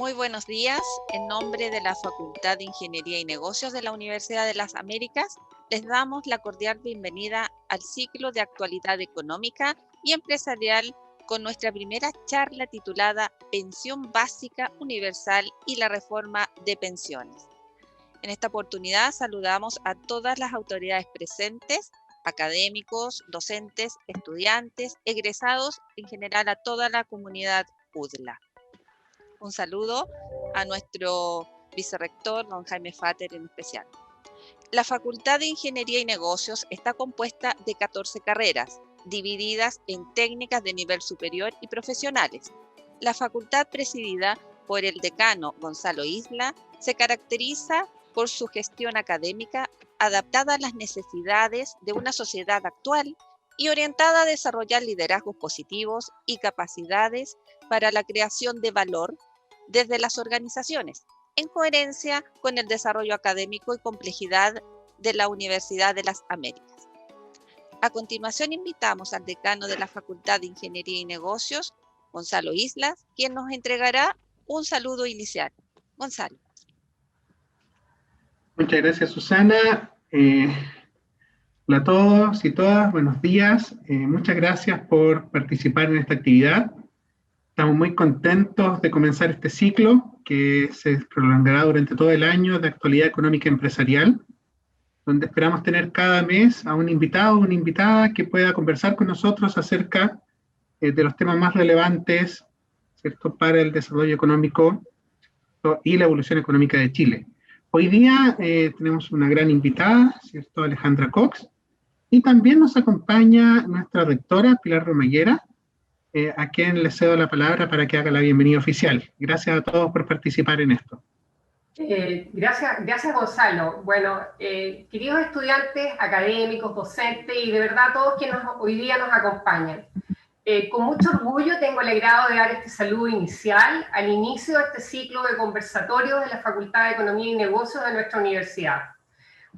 Muy buenos días. En nombre de la Facultad de Ingeniería y Negocios de la Universidad de las Américas, les damos la cordial bienvenida al ciclo de actualidad económica y empresarial con nuestra primera charla titulada Pensión Básica Universal y la Reforma de Pensiones. En esta oportunidad saludamos a todas las autoridades presentes, académicos, docentes, estudiantes, egresados, en general a toda la comunidad UDLA. Un saludo a nuestro vicerrector, don Jaime Fater, en especial. La Facultad de Ingeniería y Negocios está compuesta de 14 carreras, divididas en técnicas de nivel superior y profesionales. La facultad, presidida por el decano Gonzalo Isla, se caracteriza por su gestión académica adaptada a las necesidades de una sociedad actual y orientada a desarrollar liderazgos positivos y capacidades para la creación de valor desde las organizaciones, en coherencia con el desarrollo académico y complejidad de la Universidad de las Américas. A continuación invitamos al decano de la Facultad de Ingeniería y Negocios, Gonzalo Islas, quien nos entregará un saludo inicial. Gonzalo. Muchas gracias, Susana. Hola a todos y todas, buenos días. Muchas gracias por participar en esta actividad. Estamos muy contentos de comenzar este ciclo que se prolongará durante todo el año de actualidad económica empresarial, donde esperamos tener cada mes a un invitado o una invitada que pueda conversar con nosotros acerca de los temas más relevantes, ¿cierto?, para el desarrollo económico y la evolución económica de Chile. Hoy día tenemos una gran invitada, ¿cierto?, Alejandra Cox, y también nos acompaña nuestra rectora, Pilar Romellera, a quien le cedo la palabra para que haga la bienvenida oficial. Gracias a todos por participar en esto. Gracias Gonzalo. Bueno, queridos estudiantes, académicos, docentes y de verdad todos quienes hoy día nos acompañan. Con mucho orgullo tengo el agrado de dar este saludo inicial al inicio de este ciclo de conversatorios de la Facultad de Economía y Negocios de nuestra universidad.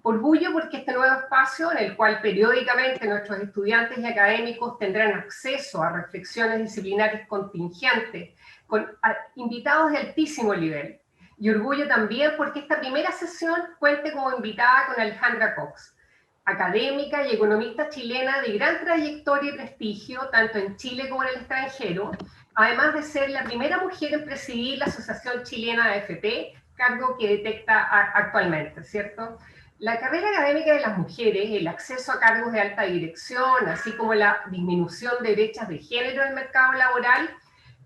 Orgullo porque este nuevo espacio, en el cual periódicamente nuestros estudiantes y académicos tendrán acceso a reflexiones disciplinares contingentes con invitados de altísimo nivel. Y orgullo también porque esta primera sesión cuente como invitada con Alejandra Cox, académica y economista chilena de gran trayectoria y prestigio, tanto en Chile como en el extranjero, además de ser la primera mujer en presidir la Asociación Chilena de AFP, cargo que detecta actualmente, ¿cierto? La carrera académica de las mujeres, el acceso a cargos de alta dirección, así como la disminución de brechas de género en el mercado laboral,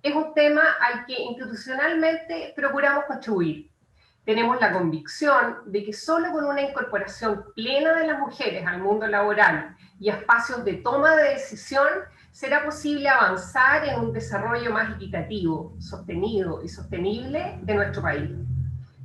es un tema al que institucionalmente procuramos contribuir. Tenemos la convicción de que solo con una incorporación plena de las mujeres al mundo laboral y a espacios de toma de decisión será posible avanzar en un desarrollo más equitativo, sostenido y sostenible de nuestro país.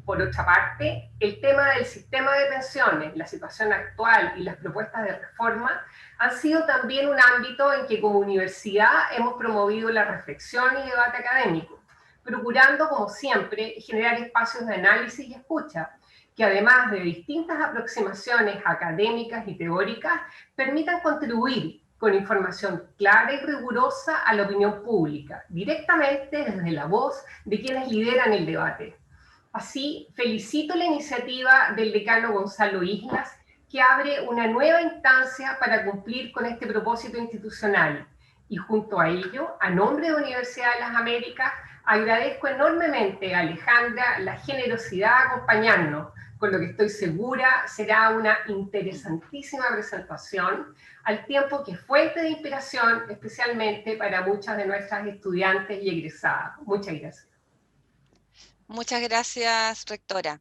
Por otra parte, el tema del sistema de pensiones, la situación actual y las propuestas de reforma han sido también un ámbito en que como universidad hemos promovido la reflexión y debate académico, procurando, como siempre, generar espacios de análisis y escucha, que además de distintas aproximaciones académicas y teóricas, permitan contribuir con información clara y rigurosa a la opinión pública, directamente desde la voz de quienes lideran el debate. Así, felicito la iniciativa del decano Gonzalo Islas, que abre una nueva instancia para cumplir con este propósito institucional. Y junto a ello, a nombre de Universidad de las Américas, agradezco enormemente a Alejandra la generosidad de acompañarnos, con lo que estoy segura será una interesantísima presentación, al tiempo que fuente de inspiración, especialmente para muchas de nuestras estudiantes y egresadas. Muchas gracias. Muchas gracias, rectora.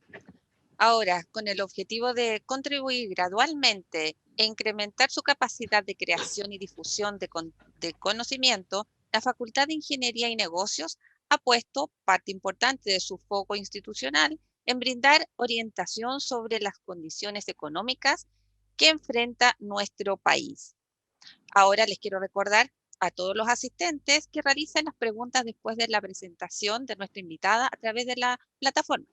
Ahora, con el objetivo de contribuir gradualmente e incrementar su capacidad de creación y difusión de conocimiento, la Facultad de Ingeniería y Negocios ha puesto parte importante de su foco institucional en brindar orientación sobre las condiciones económicas que enfrenta nuestro país. Ahora les quiero recordar a todos los asistentes que realicen las preguntas después de la presentación de nuestra invitada a través de la plataforma.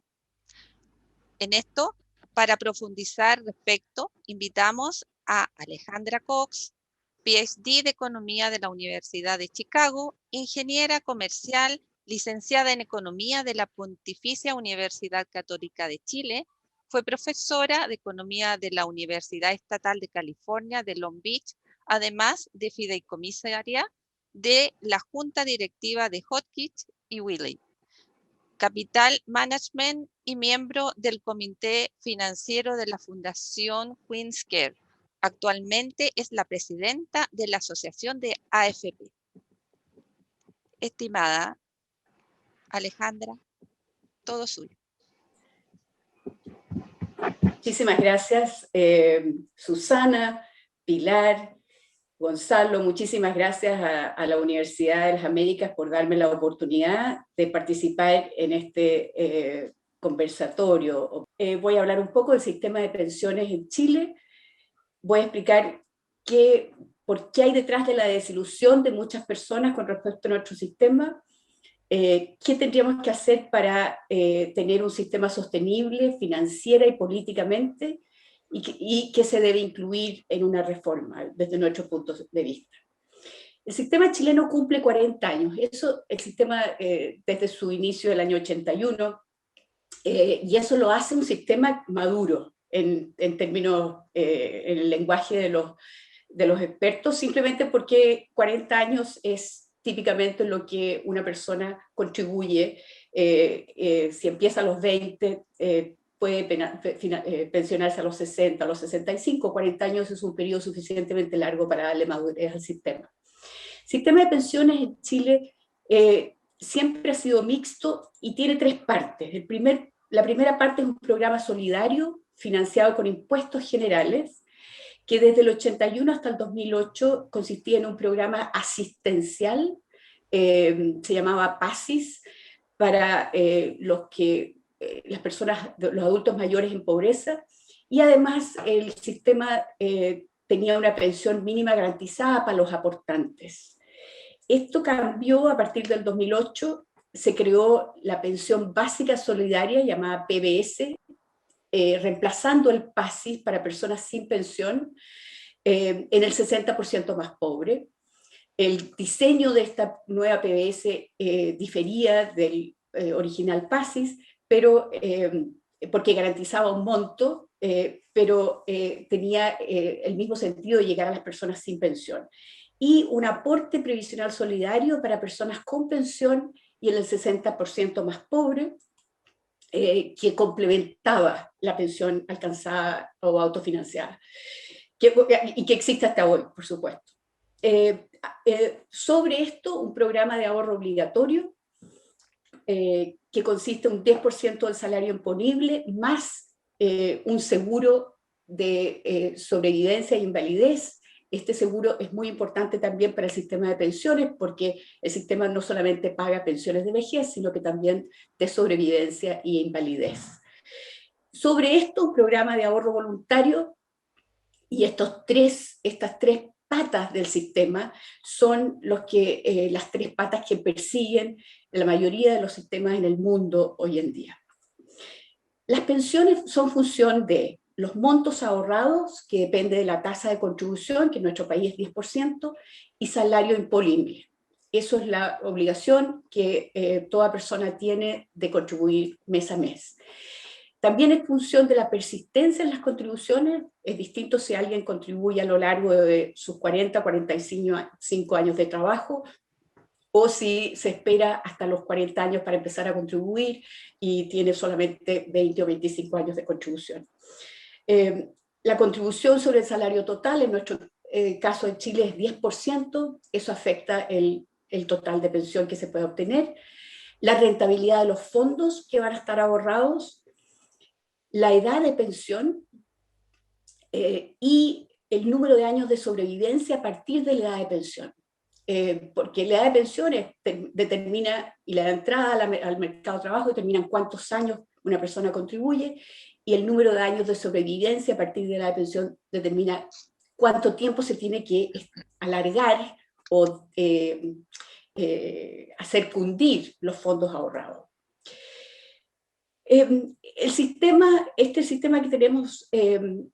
En esto, para profundizar respecto, invitamos a Alejandra Cox, PhD de Economía de la Universidad de Chicago, ingeniera comercial Licenciada en Economía de la Pontificia Universidad Católica de Chile, fue profesora de Economía de la Universidad Estatal de California de Long Beach, además de fideicomisaria de la Junta Directiva de Hotchkiss y Wiley Capital Management y miembro del Comité Financiero de la Fundación Queen's Care. Actualmente es la presidenta de la Asociación de AFP. Estimada Alejandra, todo suyo. Muchísimas gracias, Susana, Pilar, Gonzalo, muchísimas gracias a la Universidad de las Américas por darme la oportunidad de participar en este conversatorio. Voy a hablar un poco del sistema de pensiones en Chile, voy a explicar por qué hay detrás de la desilusión de muchas personas con respecto a nuestro sistema, qué tendríamos que hacer para tener un sistema sostenible financiera y políticamente, y qué se debe incluir en una reforma desde nuestros puntos de vista. El sistema chileno cumple 40 años, el sistema desde su inicio del año 81, y eso lo hace un sistema maduro en términos, en el lenguaje de los expertos, simplemente porque 40 años es típicamente lo que una persona contribuye. Si empieza a los 20, puede pensionarse a los 60, a los 65, 40 años es un periodo suficientemente largo para darle madurez al sistema. El sistema de pensiones en Chile siempre ha sido mixto y tiene tres partes. La primera parte es un programa solidario financiado con impuestos generales, que desde el 81 hasta el 2008 consistía en un programa asistencial, se llamaba PASIS, para las personas, los adultos mayores en pobreza, y además el sistema tenía una pensión mínima garantizada para los aportantes. Esto cambió a partir del 2008, se creó la pensión básica solidaria llamada PBS, reemplazando el PASIS para personas sin pensión en el 60% más pobre. El diseño de esta nueva PBS difería del original PASIS, pero, porque garantizaba un monto, pero tenía el mismo sentido de llegar a las personas sin pensión. Y un aporte previsional solidario para personas con pensión y en el 60% más pobre, que complementaba la pensión alcanzada o autofinanciada, y que existe hasta hoy, por supuesto. Sobre esto, un programa de ahorro obligatorio, que consiste en un 10% del salario imponible, más un seguro de sobrevivencia e invalidez. Este seguro es muy importante también para el sistema de pensiones, porque el sistema no solamente paga pensiones de vejez, sino que también de sobrevivencia e invalidez. Sobre esto, un programa de ahorro voluntario, y estas tres patas del sistema son las tres patas que persiguen la mayoría de los sistemas en el mundo hoy en día. Las pensiones son función de los montos ahorrados, que depende de la tasa de contribución, que en nuestro país es 10%, y salario imponible. Eso es la obligación que toda persona tiene de contribuir mes a mes. También es función de la persistencia en las contribuciones. Es distinto si alguien contribuye a lo largo de sus 40, 45 años de trabajo, o si se espera hasta los 40 años para empezar a contribuir y tiene solamente 20 o 25 años de contribución. La contribución sobre el salario total, en nuestro caso en Chile, es 10%, eso afecta el total de pensión que se puede obtener. La rentabilidad de los fondos que van a estar ahorrados, la edad de pensión y el número de años de sobrevivencia a partir de la edad de pensión. Porque la edad de pensiones determina, y la de entrada al mercado de trabajo determinan cuántos años una persona contribuye, y el número de años de sobrevivencia a partir de la edad de pensión determina cuánto tiempo se tiene que alargar o hacer cundir los fondos ahorrados. Este sistema que tenemos en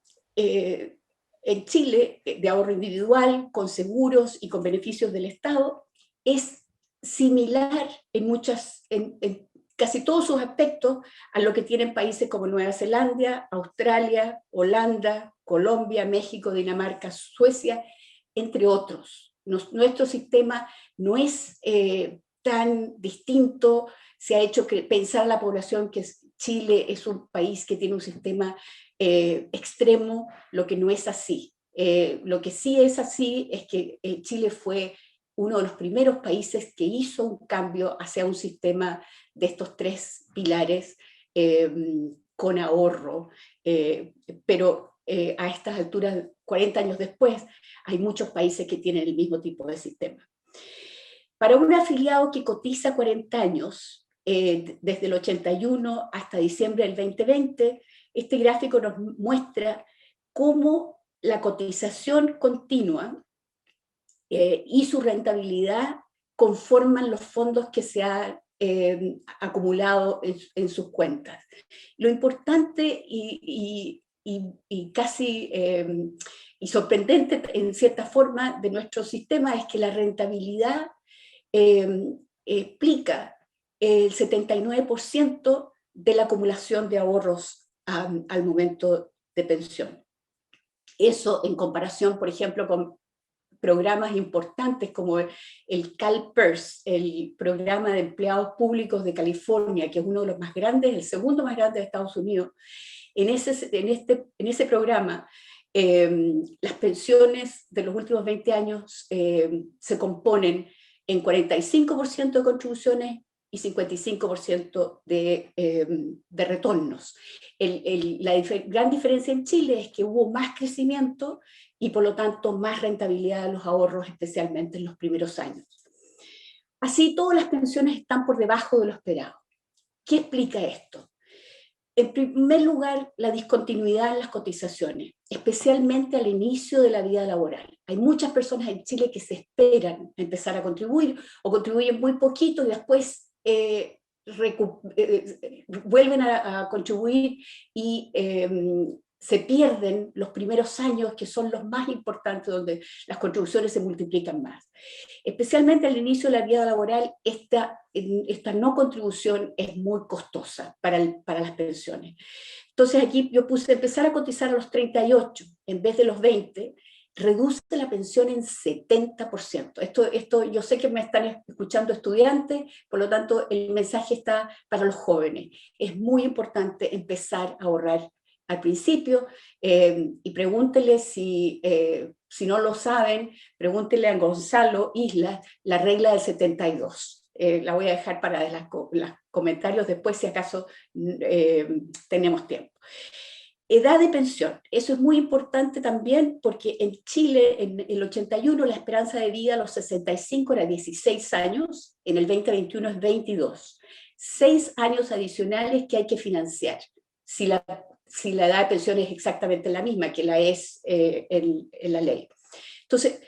Chile, de ahorro individual, con seguros y con beneficios del Estado, es similar en casi todos sus aspectos a lo que tienen países como Nueva Zelanda, Australia, Holanda, Colombia, México, Dinamarca, Suecia, entre otros. Nuestro sistema no es tan distinto, se ha hecho pensar a la población que Chile es un país que tiene un sistema extremo, lo que no es así. Lo que sí es así es que Chile fue uno de los primeros países que hizo un cambio hacia un sistema de estos 3 pilares con ahorro, pero a estas alturas, 40 años después, hay muchos países que tienen el mismo tipo de sistema. Para un afiliado que cotiza 40 años, desde el 81 hasta diciembre del 2020, este gráfico nos muestra cómo la cotización continua y su rentabilidad conforman los fondos que se han acumulado en sus cuentas. Lo importante y casi y sorprendente en cierta forma de nuestro sistema es que la rentabilidad explica el 79% de la acumulación de ahorros al momento de pensión. Eso en comparación, por ejemplo, con programas importantes como el CalPERS, el programa de empleados públicos de California, que es uno de los más grandes, el segundo más grande de Estados Unidos. En ese programa, las pensiones de los últimos 20 años se componen en 45% de contribuciones y 55% de retornos. La gran diferencia en Chile es que hubo más crecimiento y por lo tanto más rentabilidad de los ahorros, especialmente en los primeros años. Así, todas las pensiones están por debajo de lo esperado. ¿Qué explica esto? En primer lugar, la discontinuidad en las cotizaciones, especialmente al inicio de la vida laboral. Hay muchas personas en Chile que se esperan a empezar a contribuir o contribuyen muy poquito y después vuelven a contribuir y se pierden los primeros años, que son los más importantes, donde las contribuciones se multiplican más. Especialmente al inicio de la vida laboral, esta no contribución es muy costosa para las pensiones. Entonces aquí yo puse empezar a cotizar a los 38 en vez de los 20, reduce la pensión en 70%. Esto yo sé que me están escuchando estudiantes, por lo tanto el mensaje está para los jóvenes. Es muy importante empezar a ahorrar al principio, y pregúntele si no lo saben, pregúntele a Gonzalo Islas la regla del 72. La voy a dejar para los comentarios después si acaso tenemos tiempo. Edad de pensión, eso es muy importante también porque en Chile en el 81 la esperanza de vida a los 65 era 16 años, en el 2021 es 22. 6 años adicionales que hay que financiar. Si la edad de pensión es exactamente la misma que la es en la ley. Entonces,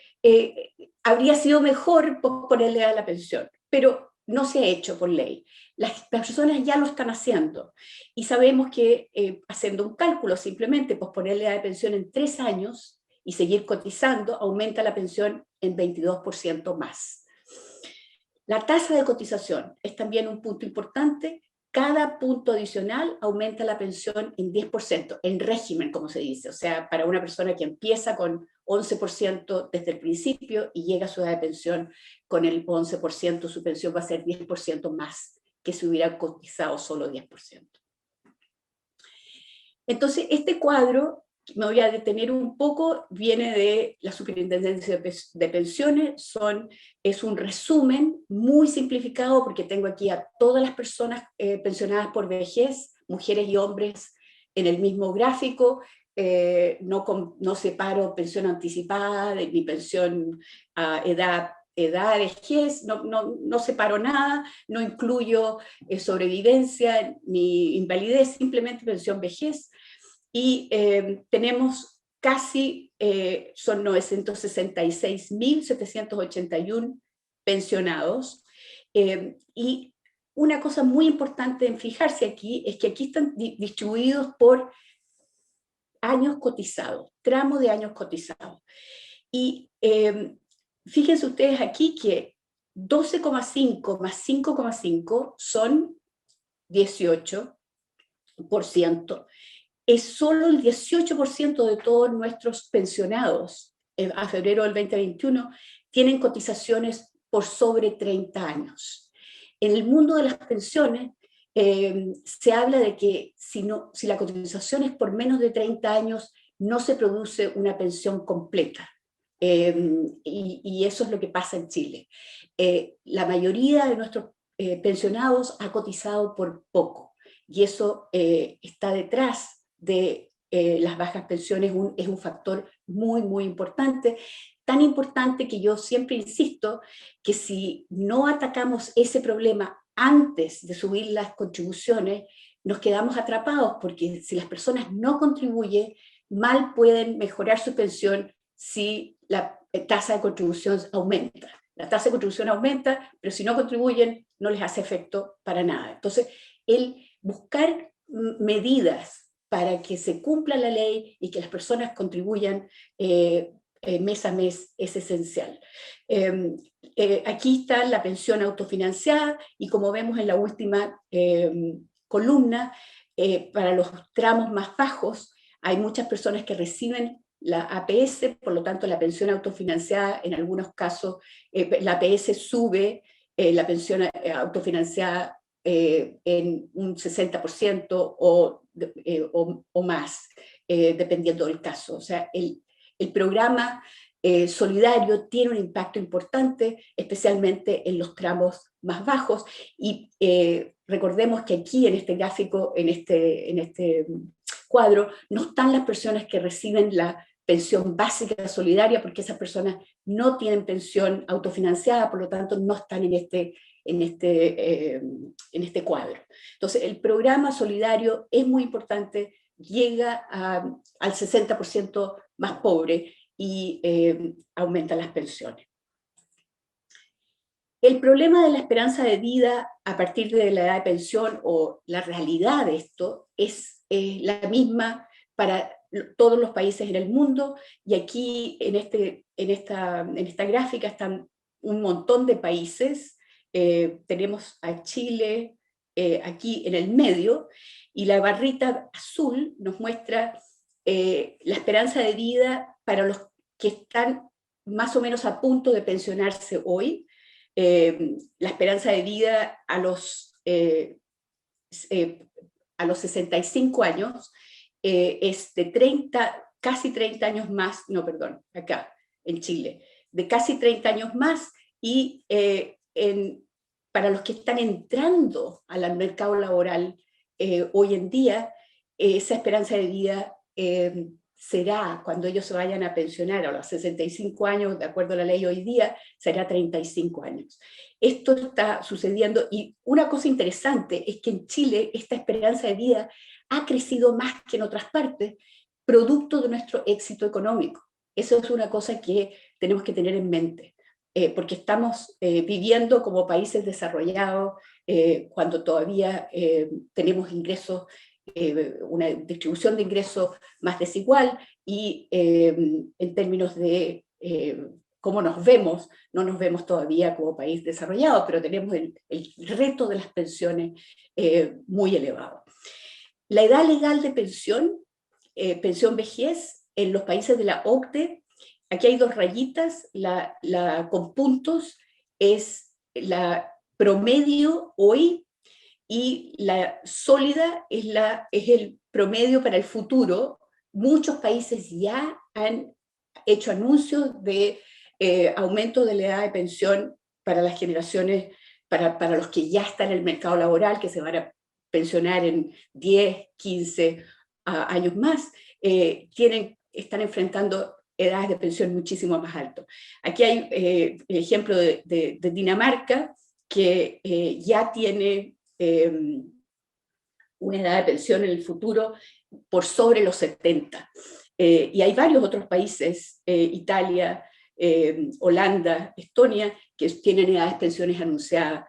habría sido mejor posponerle a la pensión, pero no se ha hecho por ley. Las personas ya lo están haciendo y sabemos que haciendo un cálculo simplemente posponerle a la pensión en 3 años y seguir cotizando aumenta la pensión en 22% más. La tasa de cotización es también un punto importante. Cada punto adicional aumenta la pensión en 10%, en régimen, como se dice. O sea, para una persona que empieza con 11% desde el principio y llega a su edad de pensión con el 11%, su pensión va a ser 10% más que si hubiera cotizado solo 10%. Entonces, este cuadro, me voy a detener un poco, viene de la Superintendencia de Pensiones, es un resumen muy simplificado porque tengo aquí a todas las personas pensionadas por vejez, mujeres y hombres, en el mismo gráfico. No separo pensión anticipada ni pensión a edad, vejez, no separo nada, no incluyo sobrevivencia ni invalidez, simplemente pensión vejez. Y tenemos casi, son 966.781 pensionados. Y una cosa muy importante en fijarse aquí es que aquí están distribuidos por años cotizados, tramo de años cotizados. Y fíjense ustedes aquí que 12,5 más 5,5 son 18%. Es solo el 18% de todos nuestros pensionados a febrero del 2021 tienen cotizaciones por sobre 30 años. En el mundo de las pensiones se habla de que si la cotización es por menos de 30 años, no se produce una pensión completa. Y eso es lo que pasa en Chile. La mayoría de nuestros pensionados ha cotizado por poco, y eso está detrás de las bajas pensiones, es un factor muy, muy importante, tan importante que yo siempre insisto que si no atacamos ese problema antes de subir las contribuciones, nos quedamos atrapados, porque si las personas no contribuyen, mal pueden mejorar su pensión si la tasa de contribución aumenta. La tasa de contribución aumenta, pero si no contribuyen, no les hace efecto para nada. Entonces, el buscar medidas para que se cumpla la ley y que las personas contribuyan mes a mes es esencial. Aquí está la pensión autofinanciada, y como vemos en la última columna, para los tramos más bajos hay muchas personas que reciben la APS, por lo tanto la pensión autofinanciada, en algunos casos la APS sube la pensión autofinanciada en un 60% o más, dependiendo del caso. O sea, el programa solidario tiene un impacto importante, especialmente en los tramos más bajos, y recordemos que aquí en este gráfico, en este cuadro, no están las personas que reciben la pensión básica solidaria, porque esas personas no tienen pensión autofinanciada, por lo tanto no están en este cuadro. Entonces, el programa solidario es muy importante, llega al 60% más pobre y aumenta las pensiones. El problema de la esperanza de vida a partir de la edad de pensión, o la realidad de esto, es la misma para todos los países en el mundo, y aquí en esta gráfica están un montón de países. Tenemos a Chile aquí en el medio, y la barrita azul nos muestra la esperanza de vida para los que están más o menos a punto de pensionarse hoy. La esperanza de vida a los 65 años es de casi 30 años más, no, perdón, acá en Chile, de casi 30 años más, y para los que están entrando al mercado laboral hoy en día, esa esperanza de vida será, cuando ellos se vayan a pensionar a los 65 años, de acuerdo a la ley hoy día, será 35 años. Esto está sucediendo, y una cosa interesante es que en Chile esta esperanza de vida ha crecido más que en otras partes, producto de nuestro éxito económico. Eso es una cosa que tenemos que tener en mente, porque estamos viviendo como países desarrollados cuando todavía tenemos ingresos, una distribución de ingresos más desigual, y en términos de cómo nos vemos, no nos vemos todavía como país desarrollado, pero tenemos el reto de las pensiones muy elevado. La edad legal de pensión, pensión vejez, en los países de la OCDE, aquí hay dos rayitas, la con puntos es la promedio hoy, y la sólida es el promedio para el futuro. Muchos países ya han hecho anuncios de aumento de la edad de pensión para las generaciones, para los que ya están en el mercado laboral, que se van a pensionar en 10, 15 años más, están enfrentando edades de pensión muchísimo más altas. Aquí hay el ejemplo de Dinamarca, que ya tiene una edad de pensión en el futuro por sobre los 70. Y hay varios otros países, Italia, Holanda, Estonia, que tienen edades de pensiones anunciadas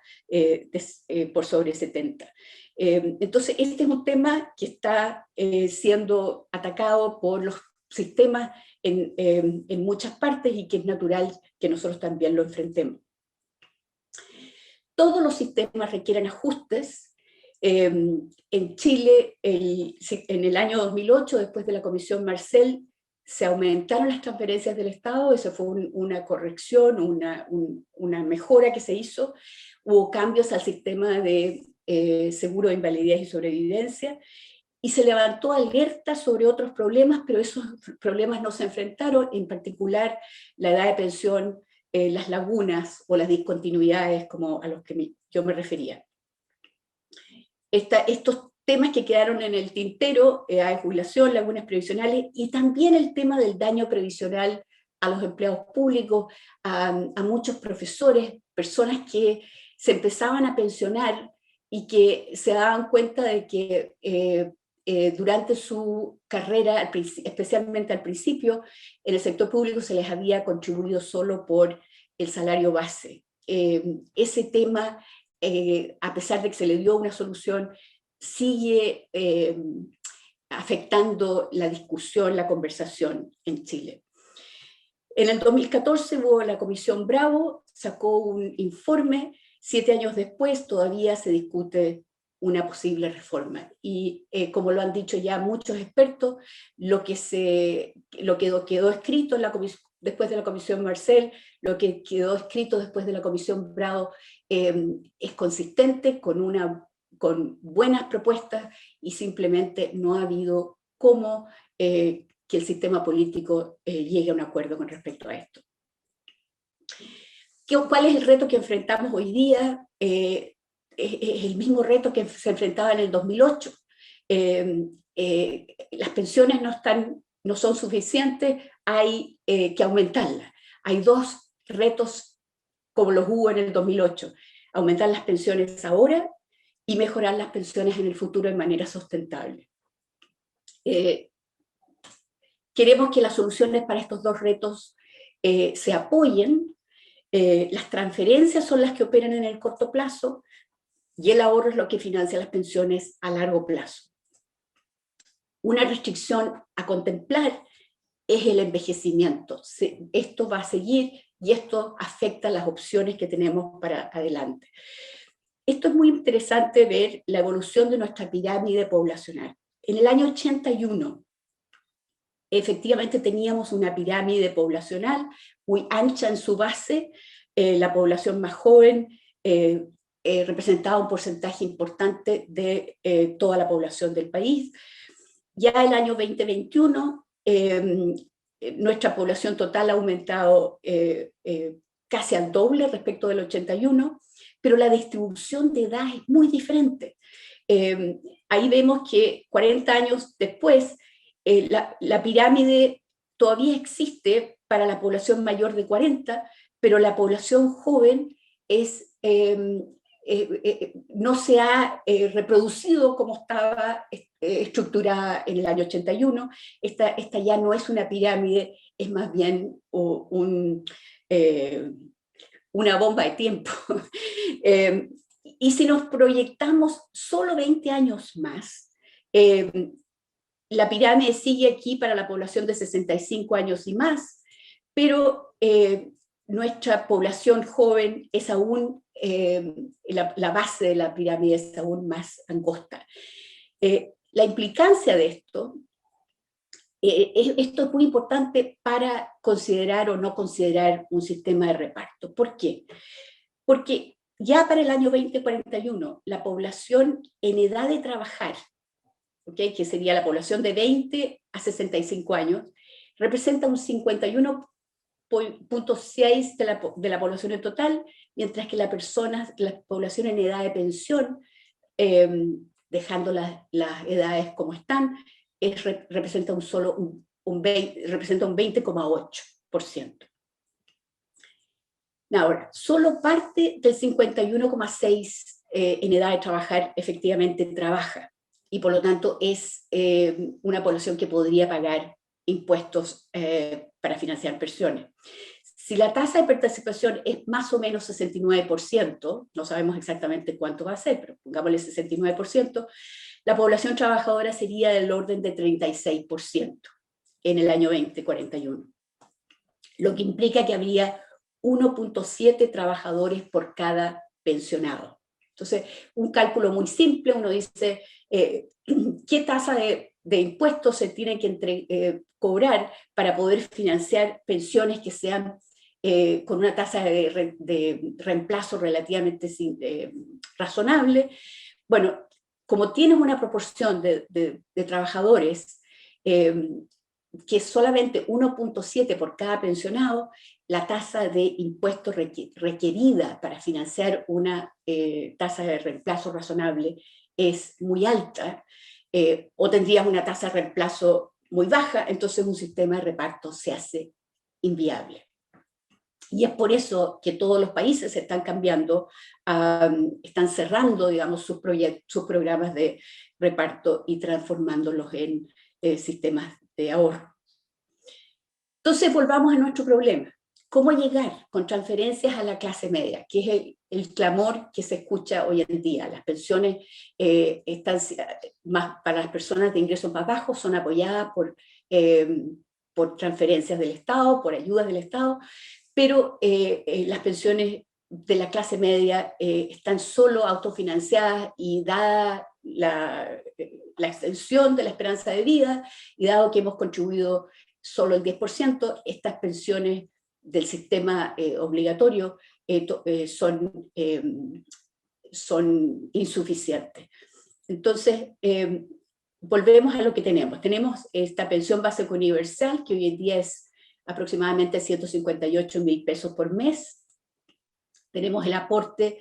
por sobre 70. Entonces, este es un tema que está siendo atacado por los sistemas en muchas partes, y que es natural que nosotros también lo enfrentemos. todos los sistemas requieren ajustes. En Chile, en el año 2008, después de la Comisión Marcel, se aumentaron las transferencias del Estado. Eso fue una corrección, una mejora que se hizo. Hubo cambios al sistema de seguro de invalidez y sobrevivencia, y se levantó alerta sobre otros problemas, pero esos problemas no se enfrentaron, en particular la edad de pensión, las lagunas o las discontinuidades, como a los que yo me refería. Estos temas que quedaron en el tintero, edad de jubilación, lagunas previsionales, y también el tema del daño previsional a los empleados públicos, a muchos profesores, personas que se empezaban a pensionar y que se daban cuenta de que durante su carrera, especialmente al principio, en el sector público se les había contribuido solo por el salario base. Ese tema, a pesar de que se le dio una solución, sigue afectando la discusión, la conversación en Chile. En el 2014 hubo la Comisión Bravo, sacó un informe. 7 años después todavía se discute una posible reforma. Y como lo han dicho ya muchos expertos, lo que quedó escrito en después de la Comisión Marcel, lo que quedó escrito después de la Comisión Bravo, es consistente con buenas propuestas, y simplemente no ha habido cómo que el sistema político llegue a un acuerdo con respecto a esto. ¿Cuál es el reto que enfrentamos hoy día? Es el mismo reto que se enfrentaba en el 2008. Las pensiones no son suficientes, hay que aumentarlas. Hay dos retos como los hubo en el 2008: aumentar las pensiones ahora y mejorar las pensiones en el futuro de manera sustentable. Queremos que las soluciones para estos dos retos se apoyen. Las transferencias son las que operan en el corto plazo, y el ahorro es lo que financia las pensiones a largo plazo. Una restricción a contemplar es el envejecimiento. Esto va a seguir, y esto afecta las opciones que tenemos para adelante. Esto es muy interesante, ver la evolución de nuestra pirámide poblacional. En el año 81, efectivamente teníamos una pirámide poblacional muy ancha en su base. La población más joven representaba un porcentaje importante de toda la población del país. Ya el año 2021, nuestra población total ha aumentado casi al doble respecto del 81, pero la distribución de edad es muy diferente. Ahí vemos que 40 años después, la pirámide todavía existe para la población mayor de 40, pero la población joven no se ha reproducido como estaba estructurada en el año 81. Esta ya no es una pirámide, es más bien una bomba de tiempo. Y si nos proyectamos solo 20 años más, la pirámide sigue aquí para la población de 65 años y más, pero nuestra población joven es aún, la base de la pirámide es aún más angosta. La implicancia de esto es muy importante para considerar o no considerar un sistema de reparto. ¿Por qué? Porque ya para el año 2041, la población en edad de trabajar, ¿okay?, que sería la población de 20 a 65 años, representa un 51.6% de la población en total, mientras que la población en edad de pensión, dejando las edades como están, representa un 20,8%. Ahora, solo parte del 51,6% en edad de trabajar efectivamente trabaja, y por lo tanto es una población que podría pagar impuestos para financiar pensiones. Si la tasa de participación es más o menos 69%, no sabemos exactamente cuánto va a ser, pero pongámosle 69%, la población trabajadora sería del orden de 36% en el año 2041, lo que implica que habría 1.7 trabajadores por cada pensionado. Entonces, un cálculo muy simple, uno dice, ¿qué tasa de impuestos se tiene que cobrar para poder financiar pensiones que sean con una tasa de reemplazo relativamente razonable? Bueno, como tienes una proporción de trabajadores que es solamente 1.7 por cada pensionado, la tasa de impuestos requerida para financiar una tasa de reemplazo razonable es muy alta, o tendrías una tasa de reemplazo muy baja, entonces un sistema de reparto se hace inviable. Y es por eso que todos los países están cambiando, están cerrando, digamos, sus programas de reparto y transformándolos en sistemas de ahorro. Entonces, volvamos a nuestro problema. ¿Cómo llegar con transferencias a la clase media? Que es el clamor que se escucha hoy en día. Las pensiones están más, para las personas de ingresos más bajos son apoyadas por transferencias del Estado, por ayudas del Estado, pero las pensiones de la clase media están solo autofinanciadas, y dada la extensión de la esperanza de vida y dado que hemos contribuido solo el 10%, estas pensiones del sistema obligatorio son insuficientes. Entonces, volvemos a lo que tenemos. Tenemos esta pensión básica universal, que hoy en día es aproximadamente 158.000 pesos por mes. Tenemos el aporte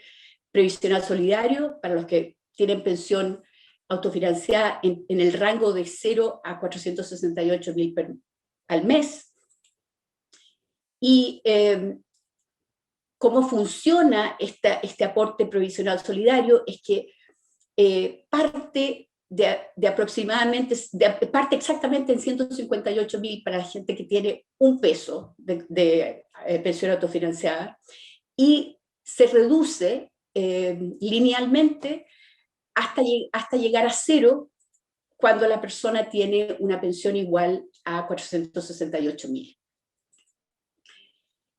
previsional solidario para los que tienen pensión autofinanciada en el rango de 0 a 468.000 al mes. Y cómo funciona este aporte provisional solidario es que parte exactamente en 158.000 para la gente que tiene un peso de pensión autofinanciada, y se reduce linealmente hasta llegar a 0 cuando la persona tiene una pensión igual a 468.000.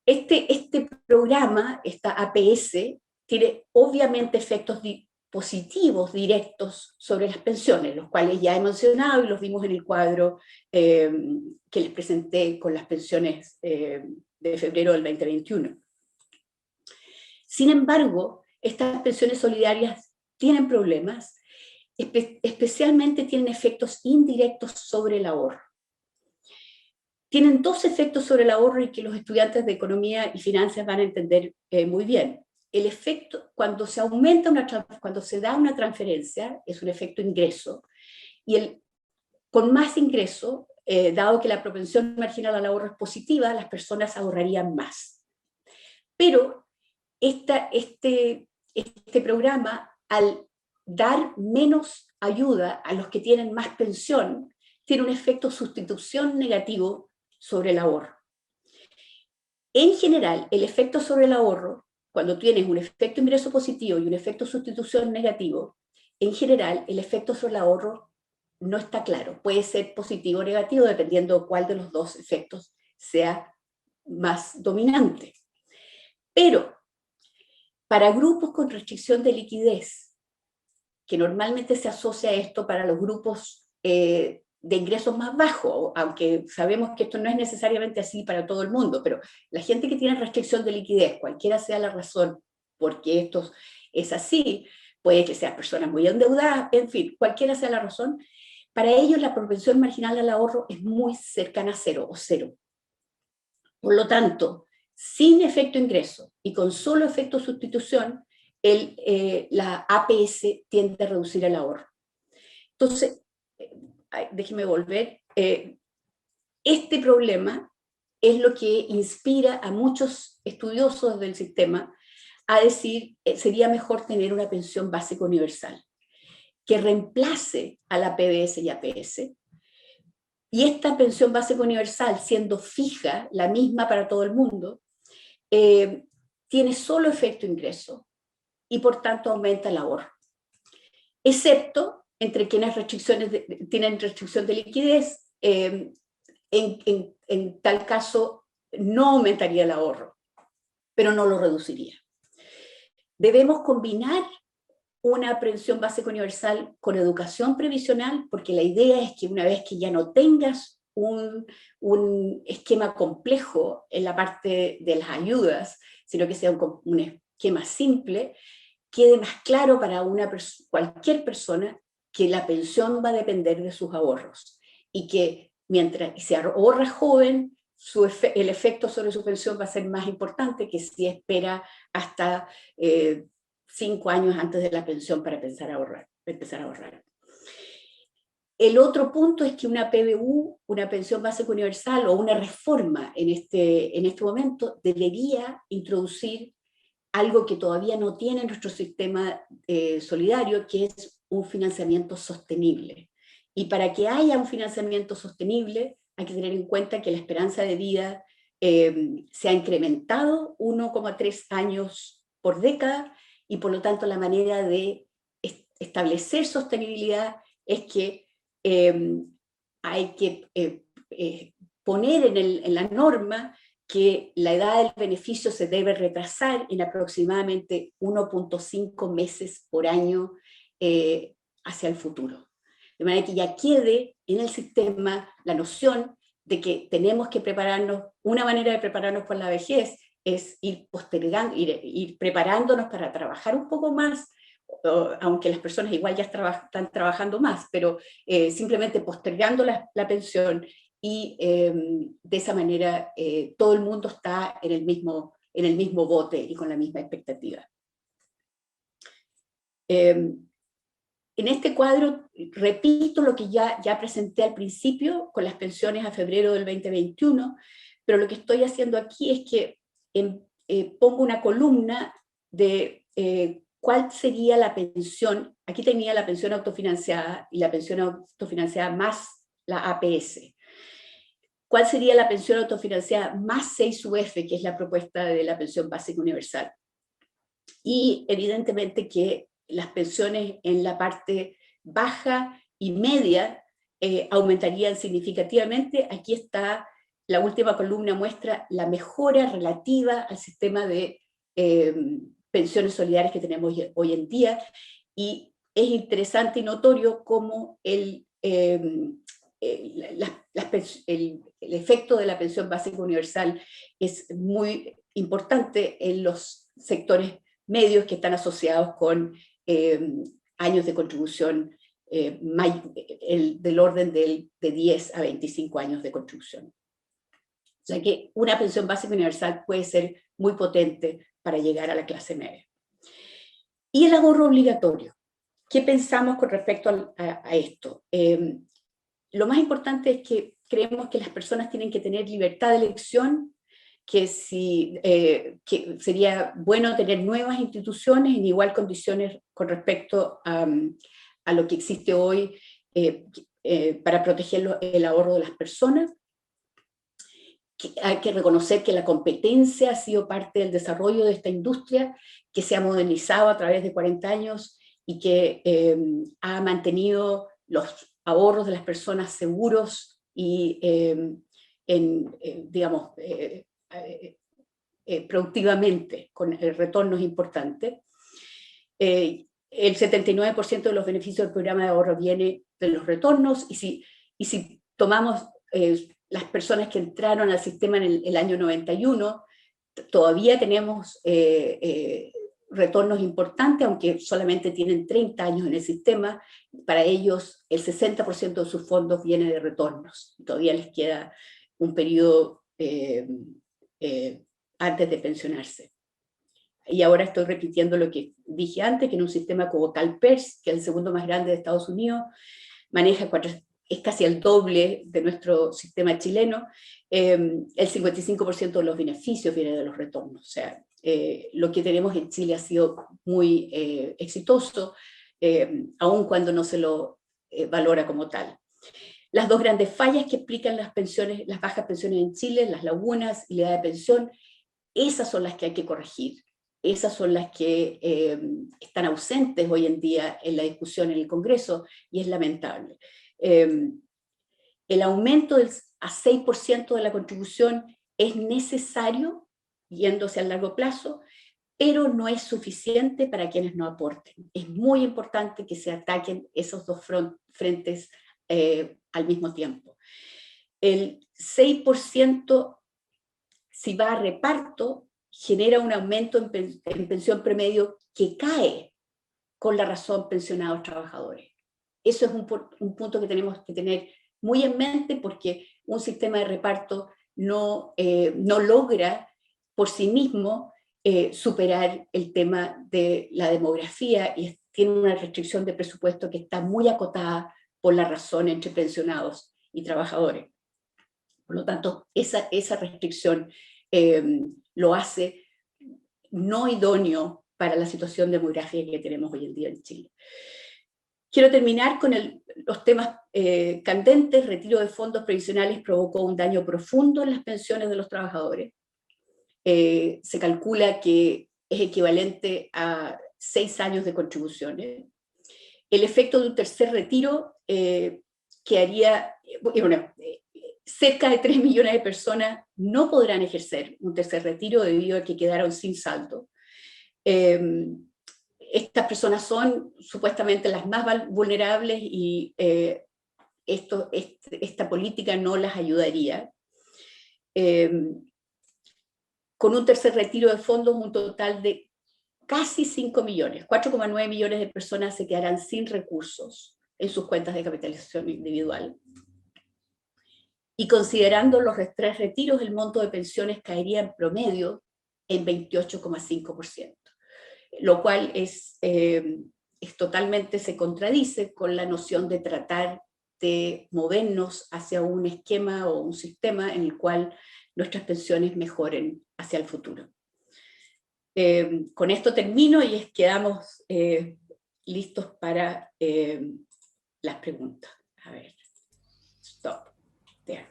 Este programa, esta APS, tiene obviamente efectos positivos directos sobre las pensiones, los cuales ya he mencionado y los vimos en el cuadro que les presenté con las pensiones de febrero del 2021. Sin embargo, estas pensiones solidarias tienen problemas, especialmente tienen efectos indirectos sobre el ahorro. Tienen dos efectos sobre el ahorro y que los estudiantes de economía y finanzas van a entender muy bien. El efecto, cuando se da una transferencia, es un efecto ingreso, y con más ingreso, dado que la propensión marginal al ahorro es positiva, las personas ahorrarían más. Pero este programa, al dar menos ayuda a los que tienen más pensión, tiene un efecto sustitución negativo sobre el ahorro. En general, el efecto sobre el ahorro, cuando tienes un efecto ingreso positivo y un efecto sustitución negativo, en general el efecto sobre el ahorro no está claro. Puede ser positivo o negativo dependiendo cuál de los dos efectos sea más dominante. Pero para grupos con restricción de liquidez, que normalmente se asocia a esto para los grupos de ingresos más bajos, aunque sabemos que esto no es necesariamente así para todo el mundo, pero la gente que tiene restricción de liquidez, cualquiera sea la razón por qué esto es así, puede que sean personas muy endeudadas, en fin, cualquiera sea la razón, para ellos la propensión marginal al ahorro es muy cercana a 0 o 0. Por lo tanto, sin efecto ingreso y con solo efecto sustitución, la APS tiende a reducir el ahorro. Entonces, déjeme volver. Este problema es lo que inspira a muchos estudiosos del sistema a decir sería mejor tener una pensión básica universal que reemplace a la PBS y APS. Y esta pensión básica universal, siendo fija, la misma para todo el mundo, tiene solo efecto ingreso y por tanto aumenta el ahorro. Excepto entre quienes tienen restricción de liquidez, en tal caso no aumentaría el ahorro, pero no lo reduciría. Debemos combinar una pensión básica universal con educación previsional, porque la idea es que una vez que ya no tengas un esquema complejo en la parte de las ayudas, sino que sea un esquema simple, quede más claro para cualquier persona que la pensión va a depender de sus ahorros y que mientras se ahorra joven, el efecto sobre su pensión va a ser más importante que si espera hasta 5 años antes de la pensión para empezar a ahorrar. El otro punto es que una PBU, una pensión básica universal, o una reforma en este momento, debería introducir algo que todavía no tiene nuestro sistema solidario, que es un financiamiento sostenible. Y para que haya un financiamiento sostenible, hay que tener en cuenta que la esperanza de vida se ha incrementado 1,3 años por década, y por lo tanto la manera de establecer sostenibilidad es que hay que poner en la norma que la edad del beneficio se debe retrasar en aproximadamente 1,5 meses por año hacia el futuro. De manera que ya quede en el sistema la noción de que tenemos que prepararnos, una manera de prepararnos para la vejez es ir postergando, ir preparándonos para trabajar un poco más, aunque las personas igual ya están trabajando más, pero simplemente postergando la pensión, y de esa manera todo el mundo está en el mismo bote y con la misma expectativa. En este cuadro repito lo que ya presenté al principio con las pensiones a febrero del 2021, pero lo que estoy haciendo aquí es que pongo una columna de cuál sería la pensión. Aquí tenía la pensión autofinanciada y la pensión autofinanciada más la APS. ¿Cuál sería la pensión autofinanciada más 6 UF, que es la propuesta de la pensión básica universal? Y evidentemente que las pensiones en la parte baja y media aumentarían significativamente. Aquí está, la última columna muestra la mejora relativa al sistema de pensiones solidarias que tenemos hoy en día, y es interesante y notorio cómo el efecto de la pensión básica universal es muy importante en los sectores medios que están asociados con años de contribución del orden de 10 a 25 años de contribución. O sea que una pensión básica universal puede ser muy potente para llegar a la clase media. Y el ahorro obligatorio. ¿Qué pensamos con respecto a esto? Lo más importante es que creemos que las personas tienen que tener libertad de elección, que sería bueno tener nuevas instituciones en igual condiciones con respecto a lo que existe hoy para proteger el ahorro de las personas. Hay que reconocer que la competencia ha sido parte del desarrollo de esta industria, que se ha modernizado a través de 40 años y que ha mantenido los ahorros de las personas seguros y, productivamente, con retornos importantes. El 79% de los beneficios del programa de ahorro viene de los retornos, y si tomamos las personas que entraron al sistema en el año 91, todavía tenemos retornos importantes, aunque solamente tienen 30 años en el sistema. Para ellos el 60% de sus fondos viene de retornos, todavía les queda un periodo antes de pensionarse. Y ahora estoy repitiendo lo que dije antes, que en un sistema como CalPERS, que es el segundo más grande de Estados Unidos, es casi el doble de nuestro sistema chileno, el 55% de los beneficios viene de los retornos. O sea, lo que tenemos en Chile ha sido muy exitoso, aun cuando no se lo valora como tal. Las dos grandes fallas que explican las bajas pensiones en Chile, las lagunas y la edad de pensión, esas son las que hay que corregir. Esas son las que están ausentes hoy en día en la discusión en el Congreso, y es lamentable. El aumento a 6% de la contribución es necesario, yéndose a largo plazo, pero no es suficiente para quienes no aporten. Es muy importante que se ataquen esos dos frentes al mismo tiempo. El 6%, si va a reparto, genera un aumento en pensión promedio que cae con la razón pensionados trabajadores. Eso es un punto que tenemos que tener muy en mente, porque un sistema de reparto no logra por sí mismo superar el tema de la demografía, y tiene una restricción de presupuesto que está muy acotada por la razón entre pensionados y trabajadores. Por lo tanto, esa restricción lo hace no idóneo para la situación demográfica que tenemos hoy en día en Chile. Quiero terminar con los temas candentes. Retiro de fondos previsionales provocó un daño profundo en las pensiones de los trabajadores. Se calcula que es equivalente a 6 años de contribuciones. El efecto de un tercer retiro que haría, cerca de 3 millones de personas no podrán ejercer un tercer retiro debido a que quedaron sin saldo. Estas personas son supuestamente las más vulnerables y esta política no las ayudaría. Con un tercer retiro de fondos, un total de casi 5 millones, 4,9 millones de personas se quedarán sin recursos en sus cuentas de capitalización individual. Y considerando los 3 retiros, el monto de pensiones caería en promedio en 28,5%, lo cual totalmente se contradice con la noción de tratar de movernos hacia un esquema o un sistema en el cual nuestras pensiones mejoren hacia el futuro. Con esto termino y quedamos listos para las preguntas. A ver, stop. There.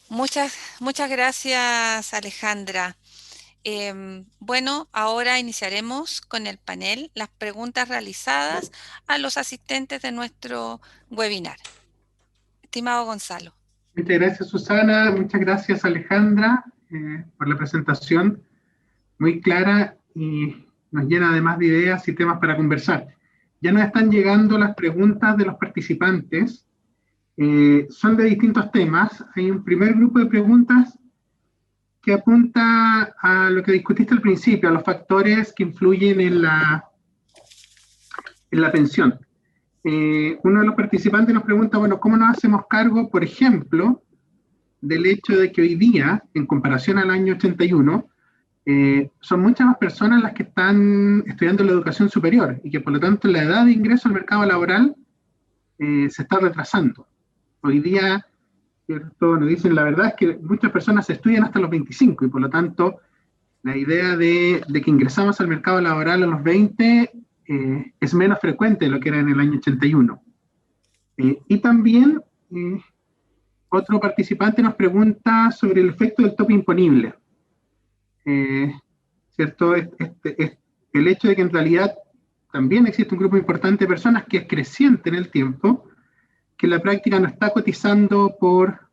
Muchas gracias, Alejandra. Bueno, ahora iniciaremos con el panel las preguntas realizadas a los asistentes de nuestro webinar. Estimado Gonzalo. Muchas gracias, Susana. Muchas gracias, Alejandra, por la presentación muy clara y nos llena de más de ideas y temas para conversar. Ya nos están llegando las preguntas de los participantes. Son de distintos temas. Hay un primer grupo de preguntas que apunta a lo que discutiste al principio, a los factores que influyen en la pensión. Uno de los participantes nos pregunta, bueno, ¿cómo nos hacemos cargo, por ejemplo, del hecho de que hoy día, en comparación al año 81, son muchas más personas las que están estudiando la educación superior y que por lo tanto la edad de ingreso al mercado laboral se está retrasando? Hoy día, ¿cierto? Nos dicen la verdad es que muchas personas estudian hasta los 25 y por lo tanto la idea de que ingresamos al mercado laboral a los 20 es menos frecuente de lo que era en el año 81. Y también otro participante nos pregunta sobre el efecto del tope imponible. ¿Cierto? El hecho de que en realidad también existe un grupo importante de personas que es creciente en el tiempo, que en la práctica no está cotizando por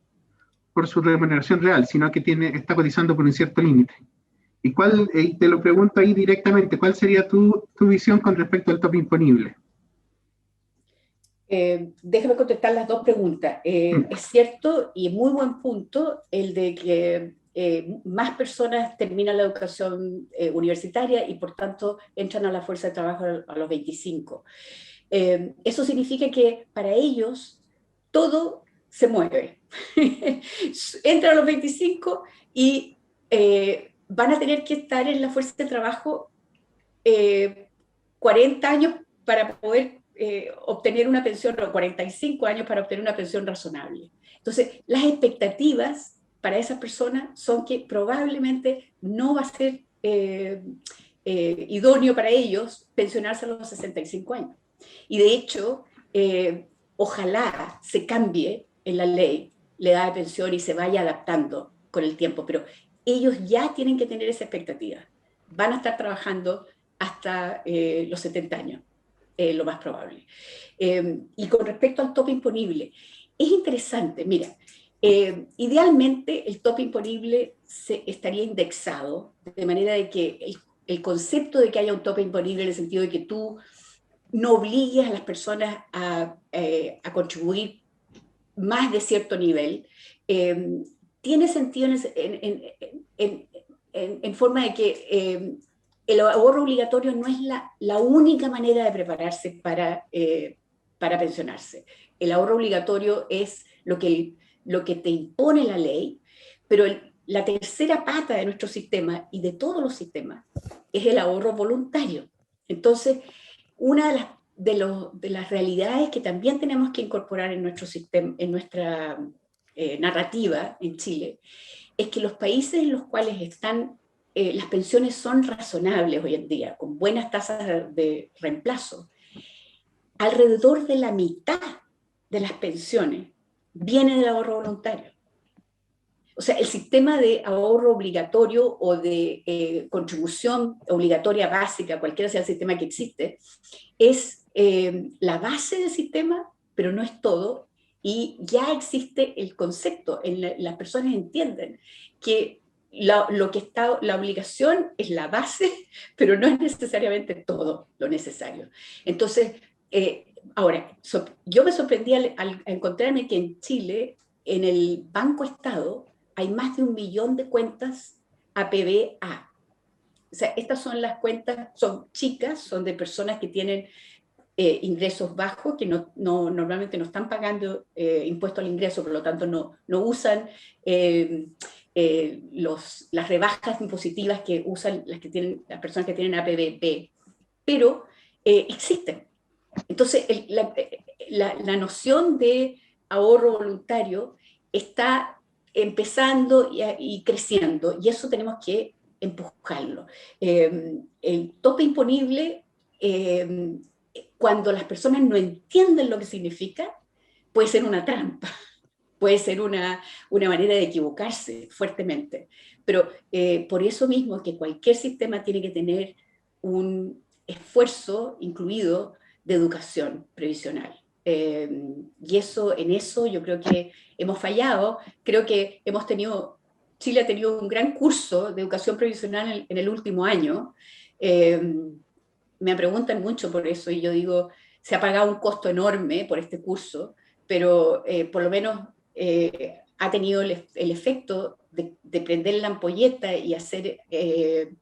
su remuneración real, sino que está cotizando por un cierto límite. ¿Y te lo pregunto ahí directamente, cuál sería tu visión con respecto al tope imponible? Déjame contestar las dos preguntas. Es cierto y muy buen punto el de que más personas terminan la educación universitaria y por tanto entran a la fuerza de trabajo a los 25. Eso significa que para ellos todo se mueve. Entran a los 25 y van a tener que estar en la fuerza de trabajo 40 años para poder obtener una pensión, o 45 años para obtener una pensión razonable. Entonces, las expectativas para esas personas son que probablemente no va a ser idóneo para ellos pensionarse a los 65 años. Y de hecho, ojalá se cambie en la ley la edad de pensión y se vaya adaptando con el tiempo, pero ellos ya tienen que tener esa expectativa. Van a estar trabajando hasta los 70 años, lo más probable. Y con respecto al tope imponible, es interesante, mira, Idealmente el tope imponible estaría indexado, de manera de que el concepto de que haya un tope imponible en el sentido de que tú no obligues a las personas a contribuir más de cierto nivel, tiene sentido en forma de que el ahorro obligatorio no es la única manera de prepararse para pensionarse. El ahorro obligatorio es lo que te impone la ley, pero la tercera pata de nuestro sistema y de todos los sistemas es el ahorro voluntario. Entonces, una de las realidades que también tenemos que incorporar en nuestro sistema, en nuestra narrativa en Chile, es que los países en los cuales están las pensiones son razonables hoy en día, con buenas tasas de reemplazo, alrededor de la mitad de las pensiones viene del ahorro voluntario. O sea, el sistema de ahorro obligatorio o de contribución obligatoria básica, cualquiera sea el sistema que existe, es la base del sistema, pero no es todo, y ya existe el concepto, las personas entienden que la obligación es la base, pero no es necesariamente todo lo necesario. Entonces, ahora, yo me sorprendí al encontrarme que en Chile, en el Banco Estado, hay más de 1 millón de cuentas APB-A. O sea, estas son las cuentas, son chicas, son de personas que tienen ingresos bajos, que normalmente no están pagando impuestos al ingreso, por lo tanto no usan las rebajas impositivas que usan las personas que tienen APB-B, pero existen. Entonces, la noción de ahorro voluntario está empezando y creciendo, y eso tenemos que empujarlo. El tope imponible, cuando las personas no entienden lo que significa, puede ser una trampa, puede ser una manera de equivocarse fuertemente, pero por eso mismo que cualquier sistema tiene que tener un esfuerzo incluido de educación previsional. Y en eso yo creo que hemos fallado. Creo que Chile ha tenido un gran curso de educación previsional en el último año. Me preguntan mucho por eso y yo digo, se ha pagado un costo enorme por este curso, pero por lo menos ha tenido el efecto de prender la ampolleta y hacer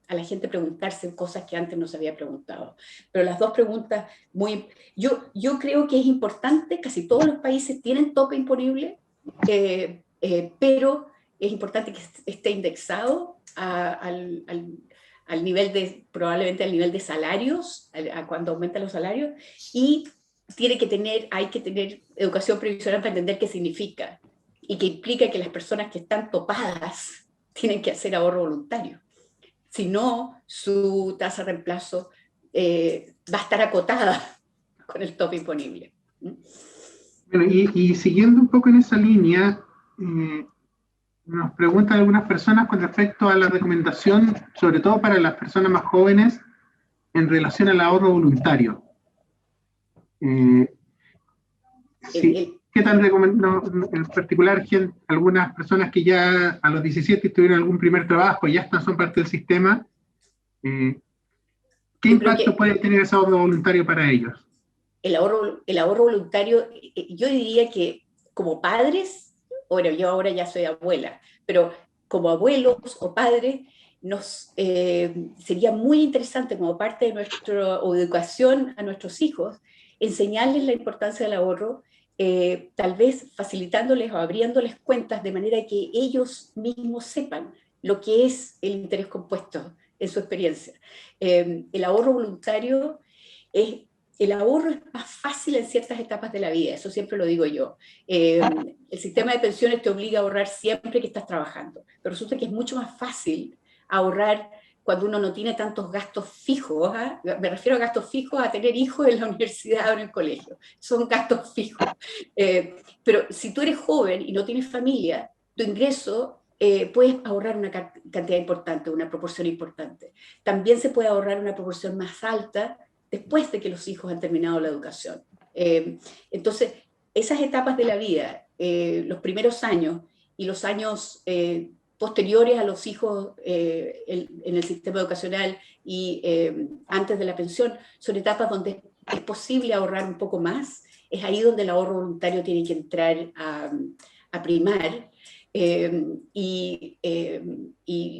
a la gente preguntarse cosas que antes no se había preguntado. Pero las dos preguntas, yo creo que es importante, casi todos los países tienen tope imponible, pero es importante que esté indexado al nivel probablemente al nivel de salarios, a cuando aumentan los salarios, y hay que tener educación previsional para entender qué significa, y que implica que las personas que están topadas tienen que hacer ahorro voluntario. Si no, su tasa de reemplazo va a estar acotada con el tope imponible. Bueno, y siguiendo un poco en esa línea, nos preguntan algunas personas con respecto a la recomendación, sobre todo para las personas más jóvenes, en relación al ahorro voluntario. Sí. ¿Qué tal en particular algunas personas que ya a los 17 tuvieron algún primer trabajo y ya son parte del sistema? ¿Qué impacto puede tener ese ahorro voluntario para ellos? El ahorro voluntario, yo diría que como padres, bueno, yo ahora ya soy abuela, pero como abuelos o padres, sería muy interesante como parte de nuestra educación a nuestros hijos, enseñarles la importancia del ahorro, tal vez facilitándoles o abriéndoles cuentas de manera que ellos mismos sepan lo que es el interés compuesto en su experiencia. El ahorro voluntario el ahorro es más fácil en ciertas etapas de la vida, eso siempre lo digo yo. El sistema de pensiones te obliga a ahorrar siempre que estás trabajando, pero resulta que es mucho más fácil ahorrar cuando uno no tiene tantos gastos fijos. Me refiero a gastos fijos a tener hijos en la universidad o en el colegio, son gastos fijos. Pero si tú eres joven y no tienes familia, tu ingreso puedes ahorrar una cantidad importante, una proporción importante. También se puede ahorrar una proporción más alta después de que los hijos han terminado la educación. Entonces, esas etapas de la vida, los primeros años y los años posteriores a los hijos en el sistema educacional y antes de la pensión, son etapas donde es posible ahorrar un poco más. Es ahí donde el ahorro voluntario tiene que entrar a primar. Y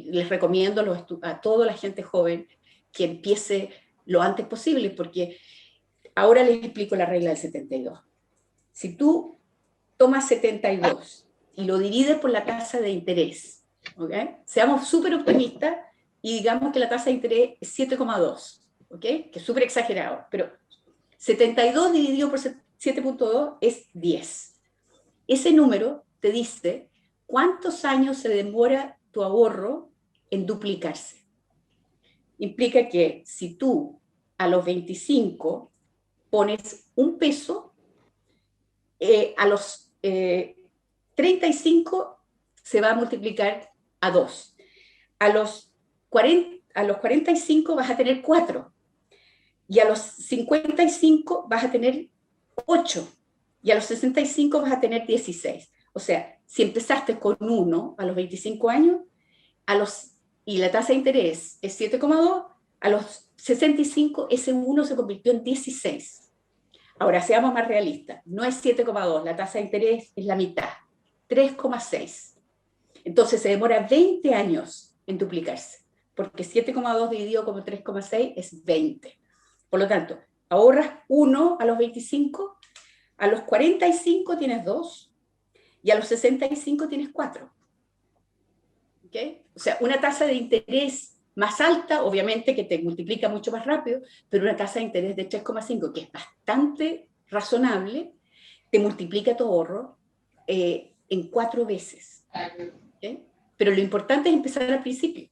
les recomiendo a toda la gente joven que empiece lo antes posible, porque ahora les explico la regla del 72. Si tú tomas 72 y lo divides por la tasa de interés, ¿okay? Seamos súper optimistas y digamos que la tasa de interés es 7,2, ¿okay? Que es súper exagerado, pero 72 dividido por 7,2 es 10. Ese número te dice cuántos años se demora tu ahorro en duplicarse. Implica que si tú a los 25 pones un peso, a los 35 se va a multiplicar a 2. A los 45 vas a tener 4. Y a los 55 vas a tener 8. Y a los 65 vas a tener 16. O sea, si empezaste con 1 a los 25 años, y la tasa de interés es 7,2, a los 65 ese 1 se convirtió en 16. Ahora, seamos más realistas. No es 7,2, la tasa de interés es la mitad, 3,6. Entonces se demora 20 años en duplicarse, porque 7,2 dividido como 3,6 es 20. Por lo tanto, ahorras 1 a los 25, a los 45 tienes 2, y a los 65 tienes 4. ¿Okay? O sea, una tasa de interés más alta, obviamente que te multiplica mucho más rápido, pero una tasa de interés de 3,5, que es bastante razonable, te multiplica tu ahorro en 4 veces. ¿Okay? Pero lo importante es empezar al principio,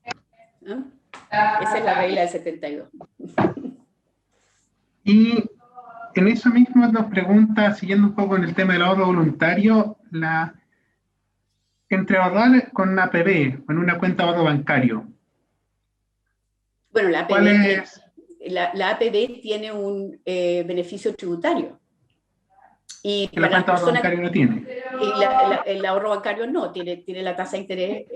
¿no? Esa es la regla del 72. Y en eso mismo nos pregunta, siguiendo un poco en el tema del ahorro voluntario, entre ahorrar con una APB, con una cuenta de ahorro bancario. Bueno, la ¿Cuál APB, es? la APB tiene un beneficio tributario. Y Que la cuenta de ahorro bancario no tiene. Y el ahorro bancario no, tiene la tasa de interés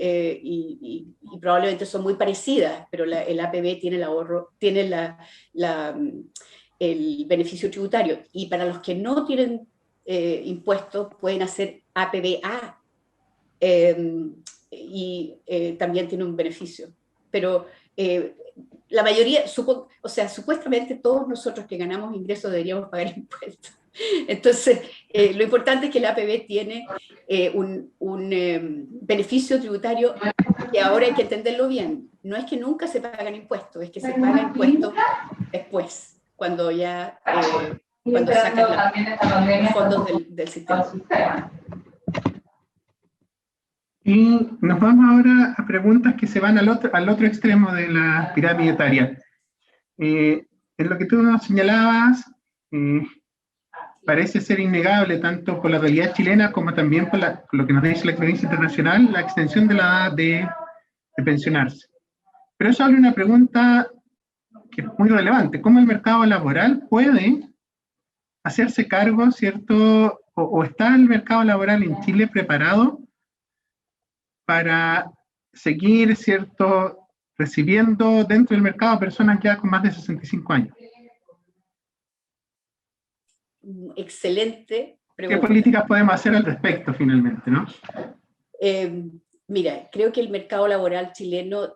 y probablemente son muy parecidas, pero el APB tiene el ahorro, tiene el beneficio tributario. Y para los que no tienen impuestos, pueden hacer APB-A y también tiene un beneficio. Pero la mayoría, o sea, supuestamente todos nosotros que ganamos ingresos deberíamos pagar impuestos. Entonces, lo importante es que la APB tiene un beneficio tributario que ahora hay que entenderlo bien. No es que nunca se pagan impuestos, es que se pagan impuestos después, cuando ya cuando sacan los fondos del sistema. Y nos vamos ahora a preguntas que se van al otro extremo de la pirámide etaria. En lo que tú nos señalabas, parece ser innegable tanto por la realidad chilena como también por lo que nos dice la experiencia internacional, la extensión de la edad de pensionarse. Pero eso abre una pregunta que es muy relevante. ¿Cómo el mercado laboral puede hacerse cargo, cierto, o está el mercado laboral en Chile preparado para seguir, cierto, recibiendo dentro del mercado personas ya con más de 65 años? Excelente pregunta. ¿Qué políticas podemos hacer al respecto finalmente, no? Mira, creo que el mercado laboral chileno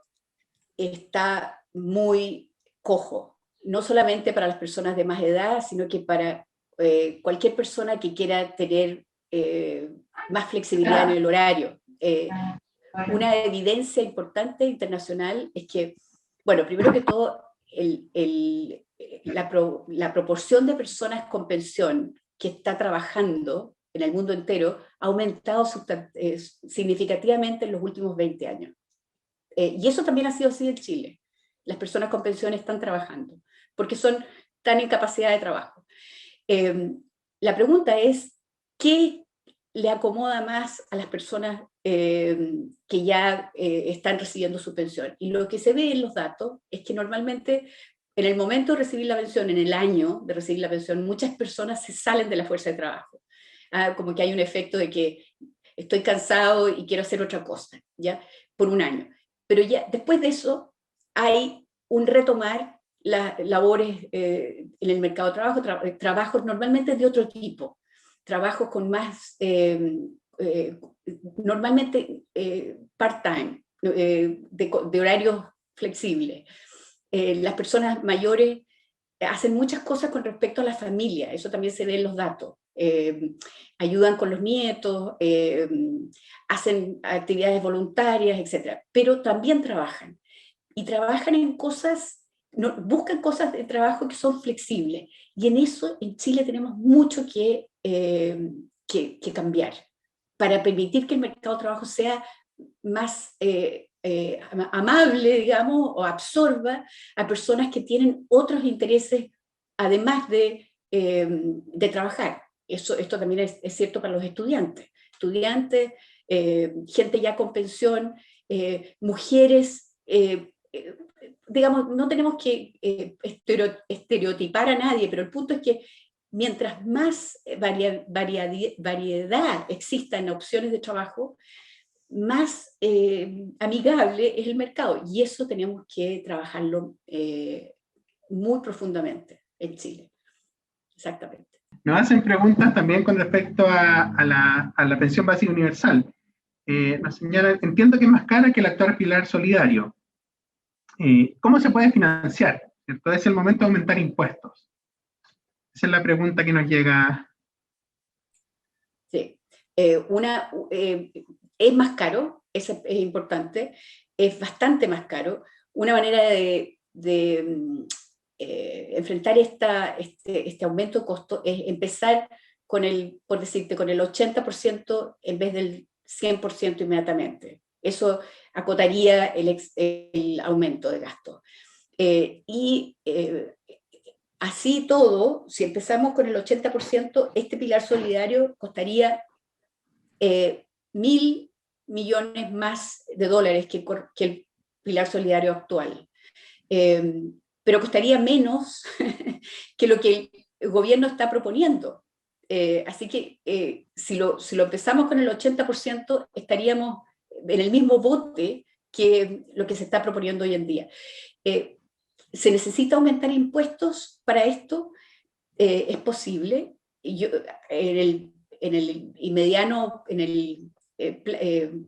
está muy cojo, no solamente para las personas de más edad, sino que para cualquier persona que quiera tener más flexibilidad en el horario. Una evidencia importante internacional es que, bueno, primero que todo, la proporción de personas con pensión que está trabajando en el mundo entero ha aumentado significativamente en los últimos 20 años. Y eso también ha sido así en Chile. Las personas con pensión están trabajando, porque están en capacidad de trabajo. La pregunta es, ¿qué le acomoda más a las personas que ya están recibiendo su pensión? Y lo que se ve en los datos es que normalmente en el momento de recibir la pensión, en el año de recibir la pensión, muchas personas se salen de la fuerza de trabajo. como que hay un efecto de que estoy cansado y quiero hacer otra cosa, ¿ya? Por un año. Pero ya después de eso hay un retomar las labores en el mercado de trabajo, trabajos normalmente de otro tipo, trabajos con más, normalmente part-time, de horarios flexibles. Las personas mayores hacen muchas cosas con respecto a la familia, eso también se ve en los datos. Ayudan con los nietos, hacen actividades voluntarias, etc. Pero también trabajan. Y trabajan en cosas, buscan cosas de trabajo que son flexibles. Y en eso en Chile tenemos mucho que cambiar para permitir que el mercado de trabajo sea más amable, digamos, o absorba a personas que tienen otros intereses además de trabajar. Esto también es cierto para los estudiantes. Estudiantes, gente ya con pensión, mujeres, digamos, no tenemos que estereotipar a nadie, pero el punto es que mientras más variedad exista en opciones de trabajo, más amigable es el mercado. Y eso tenemos que trabajarlo muy profundamente en Chile. Exactamente. Nos hacen preguntas también con respecto a la pensión básica universal. Nos señalan, entiendo que es más cara que el actual pilar solidario. ¿Cómo se puede financiar? ¿Cierto? Es el momento de aumentar impuestos. Esa es la pregunta que nos llega. Sí. Es más caro, es importante, es bastante más caro. Una manera de enfrentar este aumento de costo es empezar por decirte, con el 80% en vez del 100% inmediatamente. Eso acotaría el aumento de gasto. Así todo, si empezamos con el 80%, este pilar solidario costaría 1.000 millones más de dólares que el pilar solidario actual. Pero costaría menos que lo que el gobierno está proponiendo. Así que si lo empezamos con el 80%, estaríamos en el mismo bote que lo que se está proponiendo hoy en día. ¿Se necesita aumentar impuestos para esto? Es posible. En el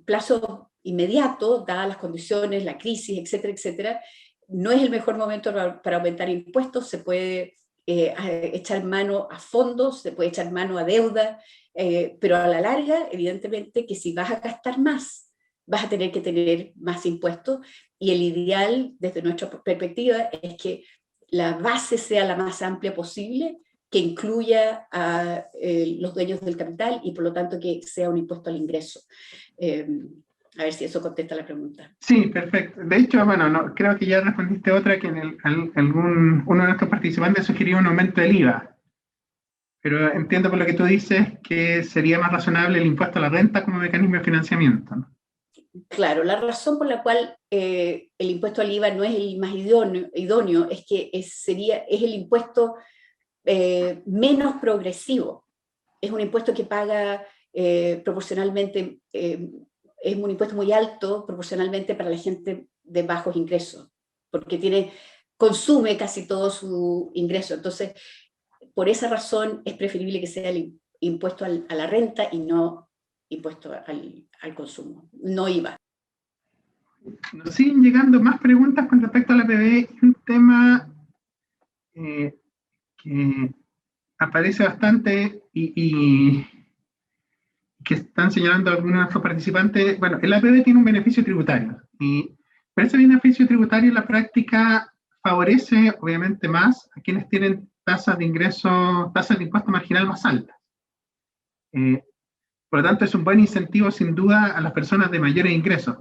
plazo inmediato, dadas las condiciones, la crisis, etcétera, etcétera, no es el mejor momento para aumentar impuestos. Se puede echar mano a fondos, se puede echar mano a deuda, pero a la larga, evidentemente, que si vas a gastar más, vas a tener que tener más impuestos, y el ideal, desde nuestra perspectiva, es que la base sea la más amplia posible, que incluya a los dueños del capital y por lo tanto que sea un impuesto al ingreso. A ver si eso contesta la pregunta. Sí, perfecto. De hecho, bueno, creo que ya respondiste otra, que uno de nuestros participantes sugirió un aumento del IVA. Pero entiendo por lo que tú dices que sería más razonable el impuesto a la renta como mecanismo de financiamiento, ¿no? Claro, la razón por la cual el impuesto al IVA no es el más idóneo es que es el impuesto menos progresivo. Es un impuesto que paga proporcionalmente, es un impuesto muy alto proporcionalmente para la gente de bajos ingresos, porque consume casi todo su ingreso. Entonces, por esa razón es preferible que sea el impuesto a la renta y no impuesto al consumo, no IVA. Nos siguen llegando más preguntas con respecto a la APB, un tema que aparece bastante y que están señalando algunos de nuestros participantes. Bueno, el APB tiene un beneficio tributario, pero ese beneficio tributario en la práctica favorece obviamente más a quienes tienen tasas de impuesto marginal más altas. Por lo tanto, es un buen incentivo sin duda a las personas de mayores ingresos.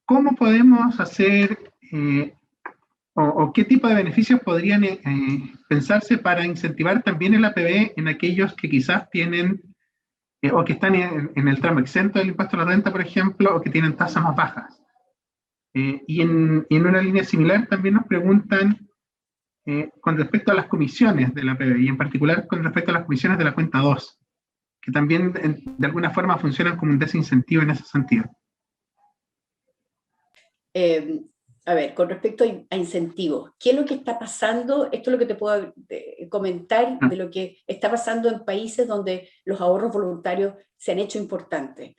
¿Cómo podemos hacer o qué tipo de beneficios podrían pensarse para incentivar también el APB en aquellos que quizás tienen o que están en el tramo exento del impuesto a la renta, por ejemplo, o que tienen tasas más bajas? Y en una línea similar también nos preguntan con respecto a las comisiones de la PBI, y en particular con respecto a las comisiones de la cuenta 2, que también de alguna forma funcionan como un desincentivo en ese sentido. A ver, con respecto a incentivos, ¿qué es lo que está pasando? Esto es lo que te puedo comentar de lo que está pasando en países donde los ahorros voluntarios se han hecho importantes.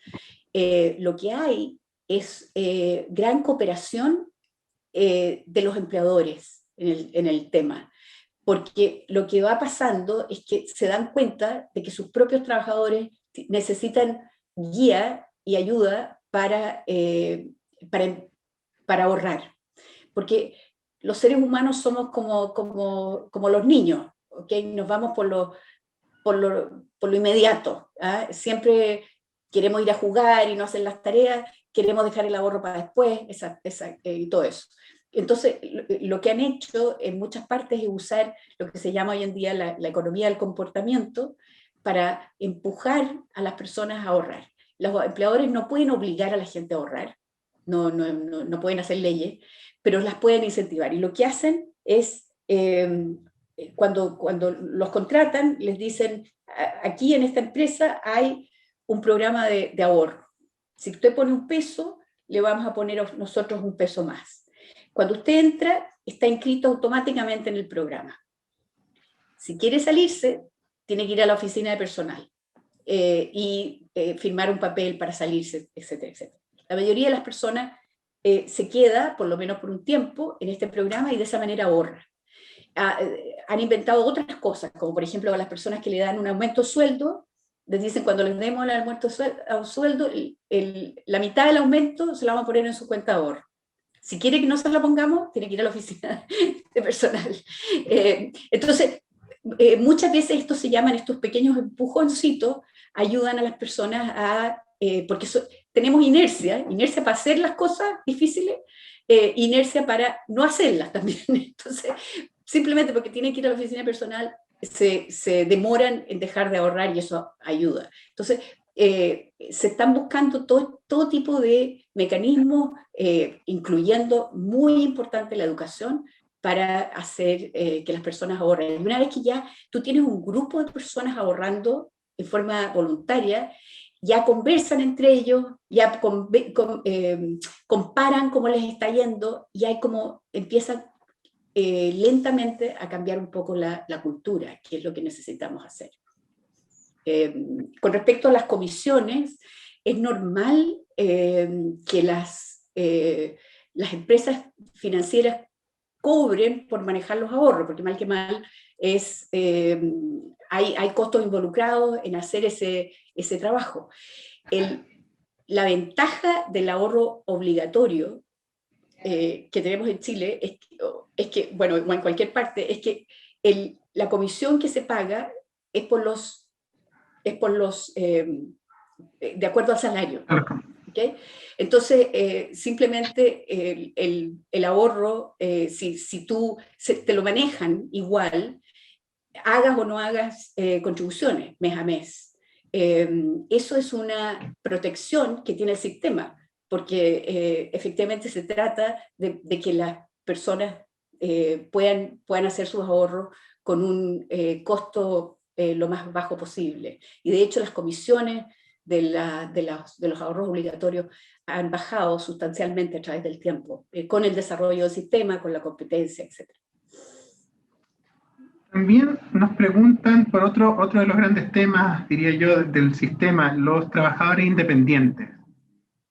Lo que hay es gran cooperación de los empleadores en el tema, porque lo que va pasando es que se dan cuenta de que sus propios trabajadores necesitan guía y ayuda para ahorrar, porque los seres humanos somos como los niños, ¿okay? Nos vamos por lo inmediato, ¿ah? Siempre queremos ir a jugar y no hacer las tareas, queremos dejar el ahorro para después, y todo eso. Entonces, lo que han hecho en muchas partes es usar lo que se llama hoy en día la economía del comportamiento para empujar a las personas a ahorrar. Los empleadores no pueden obligar a la gente a ahorrar, no pueden hacer leyes, pero las pueden incentivar. Y lo que hacen es, cuando los contratan, les dicen, aquí en esta empresa hay un programa de ahorro. Si usted pone un peso, le vamos a poner nosotros un peso más. Cuando usted entra, está inscrito automáticamente en el programa. Si quiere salirse, tiene que ir a la oficina de personal y firmar un papel para salirse, etcétera, etcétera. La mayoría de las personas se queda, por lo menos por un tiempo, en este programa y de esa manera ahorra. Han inventado otras cosas, como por ejemplo a las personas que le dan un aumento de sueldo, les dicen cuando les demos el aumento de sueldo, la mitad del aumento se la vamos a poner en su cuenta de ahorro. Si quiere que no se la pongamos, tiene que ir a la oficina de personal. Entonces, muchas veces estos pequeños empujoncitos ayudan a las personas porque tenemos inercia para hacer las cosas difíciles, inercia para no hacerlas también. Entonces, simplemente porque tienen que ir a la oficina personal, se demoran en dejar de ahorrar y eso ayuda. Entonces, se están buscando todo tipo de mecanismos, incluyendo, muy importante, la educación, para hacer que las personas ahorren. Y una vez que ya tú tienes un grupo de personas ahorrando en forma voluntaria, ya conversan entre ellos, ya comparan cómo les está yendo, y hay como empiezan lentamente a cambiar un poco la cultura, que es lo que necesitamos hacer. Con respecto a las comisiones, es normal que las empresas financieras cobren por manejar los ahorros, porque mal que mal hay costos involucrados en hacer ese trabajo. La ventaja del ahorro obligatorio que tenemos en Chile es que, bueno, en cualquier parte, es que la comisión que se paga es de acuerdo al salario. ¿Okay? Entonces, simplemente el ahorro, si tú te lo manejan igual, hagas o no hagas contribuciones mes a mes. Eso es una protección que tiene el sistema, porque efectivamente se trata de que las personas puedan hacer sus ahorros con un costo lo más bajo posible. Y de hecho las comisiones de los ahorros obligatorios han bajado sustancialmente a través del tiempo, con el desarrollo del sistema, con la competencia, etc. También nos preguntan por otro de los grandes temas, diría yo, del sistema, los trabajadores independientes,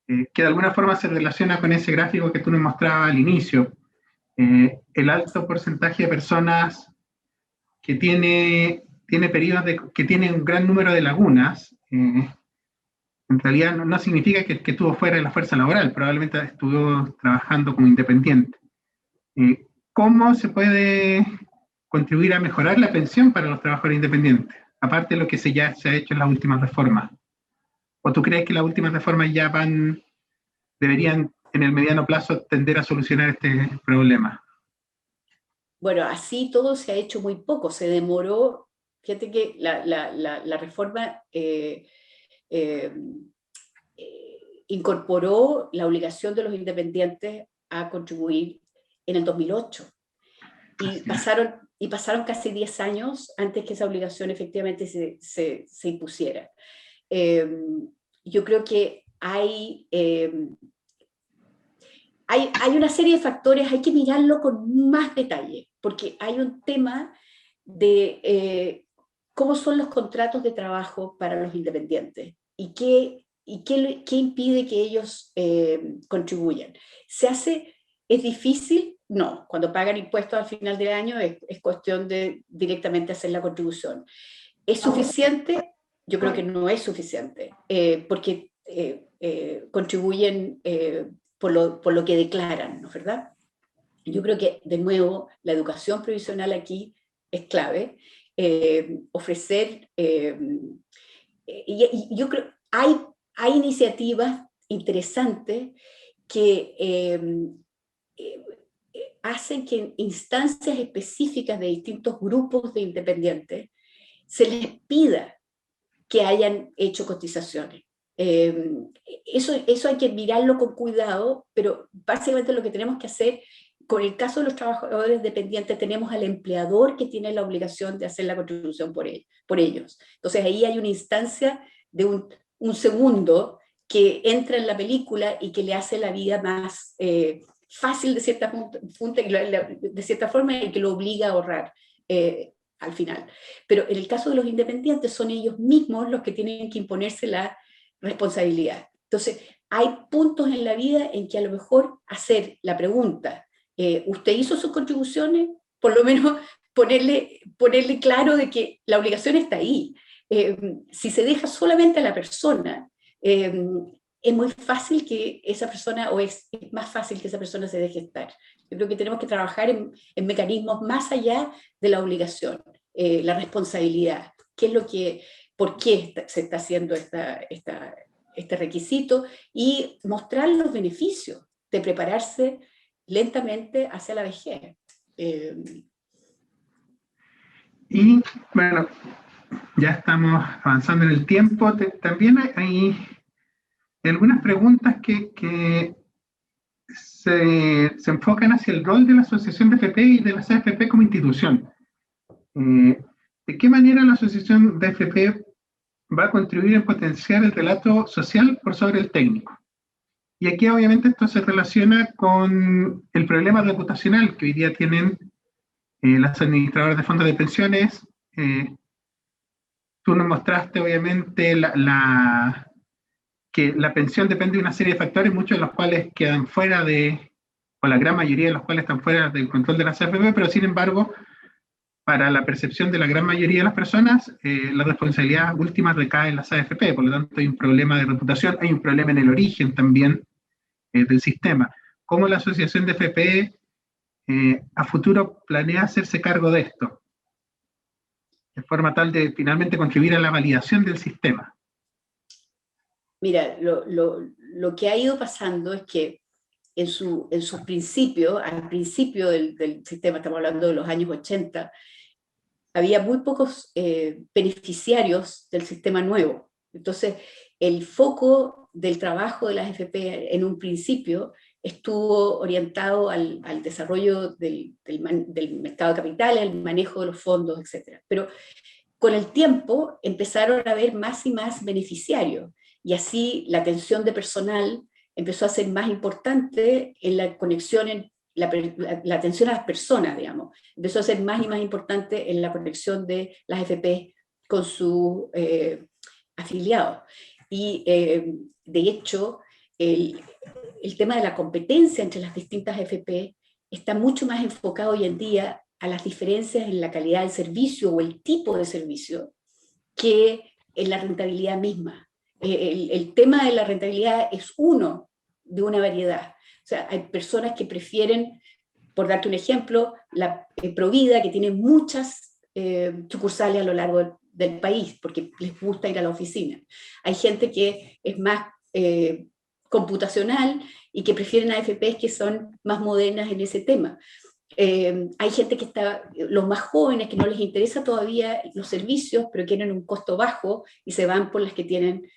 que de alguna forma se relaciona con ese gráfico que tú nos mostrabas al inicio. El alto porcentaje de personas que tiene periodos que tienen un gran número de lagunas, en realidad no significa que estuvo fuera de la fuerza laboral, probablemente estuvo trabajando como independiente. ¿Cómo se puede contribuir a mejorar la pensión para los trabajadores independientes, aparte de lo que ya se ha hecho en las últimas reformas? ¿O tú crees que las últimas reformas ya deberían en el mediano plazo tender a solucionar este problema? Bueno, así todo se ha hecho muy poco, se demoró. Fíjate que la reforma incorporó la obligación de los independientes a contribuir en el 2008, Y pasaron casi 10 años antes que esa obligación efectivamente se impusiera. Yo creo que hay una serie de factores, hay que mirarlo con más detalle, porque hay un tema de cómo son los contratos de trabajo para los independientes y qué impide que ellos contribuyan. ¿Es difícil? No, cuando pagan impuestos al final del año es cuestión de directamente hacer la contribución. ¿Es suficiente? Yo creo que no es suficiente, porque contribuyen por lo que declaran, ¿no es verdad? Yo creo que, de nuevo, la educación previsional aquí es clave. Ofrecer, y yo creo, hay iniciativas interesantes que hacen que en instancias específicas de distintos grupos de independientes se les pida que hayan hecho cotizaciones. Eso hay que mirarlo con cuidado, pero básicamente lo que tenemos que hacer, con el caso de los trabajadores dependientes, tenemos al empleador que tiene la obligación de hacer la contribución por ellos. Entonces ahí hay una instancia de un segundo que entra en la película y que le hace la vida más fácil de cierta forma y que lo obliga a ahorrar al final. Pero en el caso de los independientes son ellos mismos los que tienen que imponerse la responsabilidad. Entonces hay puntos en la vida en que a lo mejor hacer la pregunta, ¿usted hizo sus contribuciones? Por lo menos ponerle claro de que la obligación está ahí. Si se deja solamente a la persona, es muy fácil que esa persona, o es más fácil que esa persona se deje estar. Yo creo que tenemos que trabajar en mecanismos más allá de la obligación, la responsabilidad, por qué se está haciendo este requisito, y mostrar los beneficios de prepararse lentamente hacia la vejez. Y bueno, ya estamos avanzando en el tiempo. También hay algunas preguntas que se enfocan hacia el rol de la Asociación de FP y de las AFP como institución. ¿De qué manera la Asociación de FP va a contribuir en potenciar el relato social por sobre el técnico? Y aquí obviamente esto se relaciona con el problema reputacional que hoy día tienen las administradoras de fondos de pensiones. Tú nos mostraste obviamente que la pensión depende de una serie de factores, muchos de los cuales quedan fuera o la gran mayoría de los cuales están fuera del control de las AFP, pero sin embargo, para la percepción de la gran mayoría de las personas, la responsabilidad última recae en las AFP, por lo tanto hay un problema de reputación, hay un problema en el origen también del sistema. ¿Cómo la Asociación de FP a futuro planea hacerse cargo de esto? De forma tal de finalmente contribuir a la validación del sistema. Mira, lo que ha ido pasando es que en sus principios, al principio del sistema, estamos hablando de los años 80, había muy pocos beneficiarios del sistema nuevo. Entonces, el foco del trabajo de las AFP en un principio estuvo orientado al desarrollo del mercado de capitales, al manejo de los fondos, etc. Pero con el tiempo empezaron a haber más y más beneficiarios, y así la atención de personal empezó a ser más importante en la conexión, la atención a las personas, digamos, empezó a ser más y más importante en la conexión de las AFP con sus afiliados. Y de hecho, el tema de la competencia entre las distintas AFP está mucho más enfocado hoy en día a las diferencias en la calidad del servicio o el tipo de servicio que en la rentabilidad misma. El tema de la rentabilidad es uno de una variedad. O sea, hay personas que prefieren, por darte un ejemplo, la Provida, que tiene muchas sucursales a lo largo del país, porque les gusta ir a la oficina. Hay gente que es más computacional y que prefieren AFPs que son más modernas en ese tema. Hay gente que los más jóvenes, que no les interesa todavía los servicios, pero quieren un costo bajo y se van por las que tienen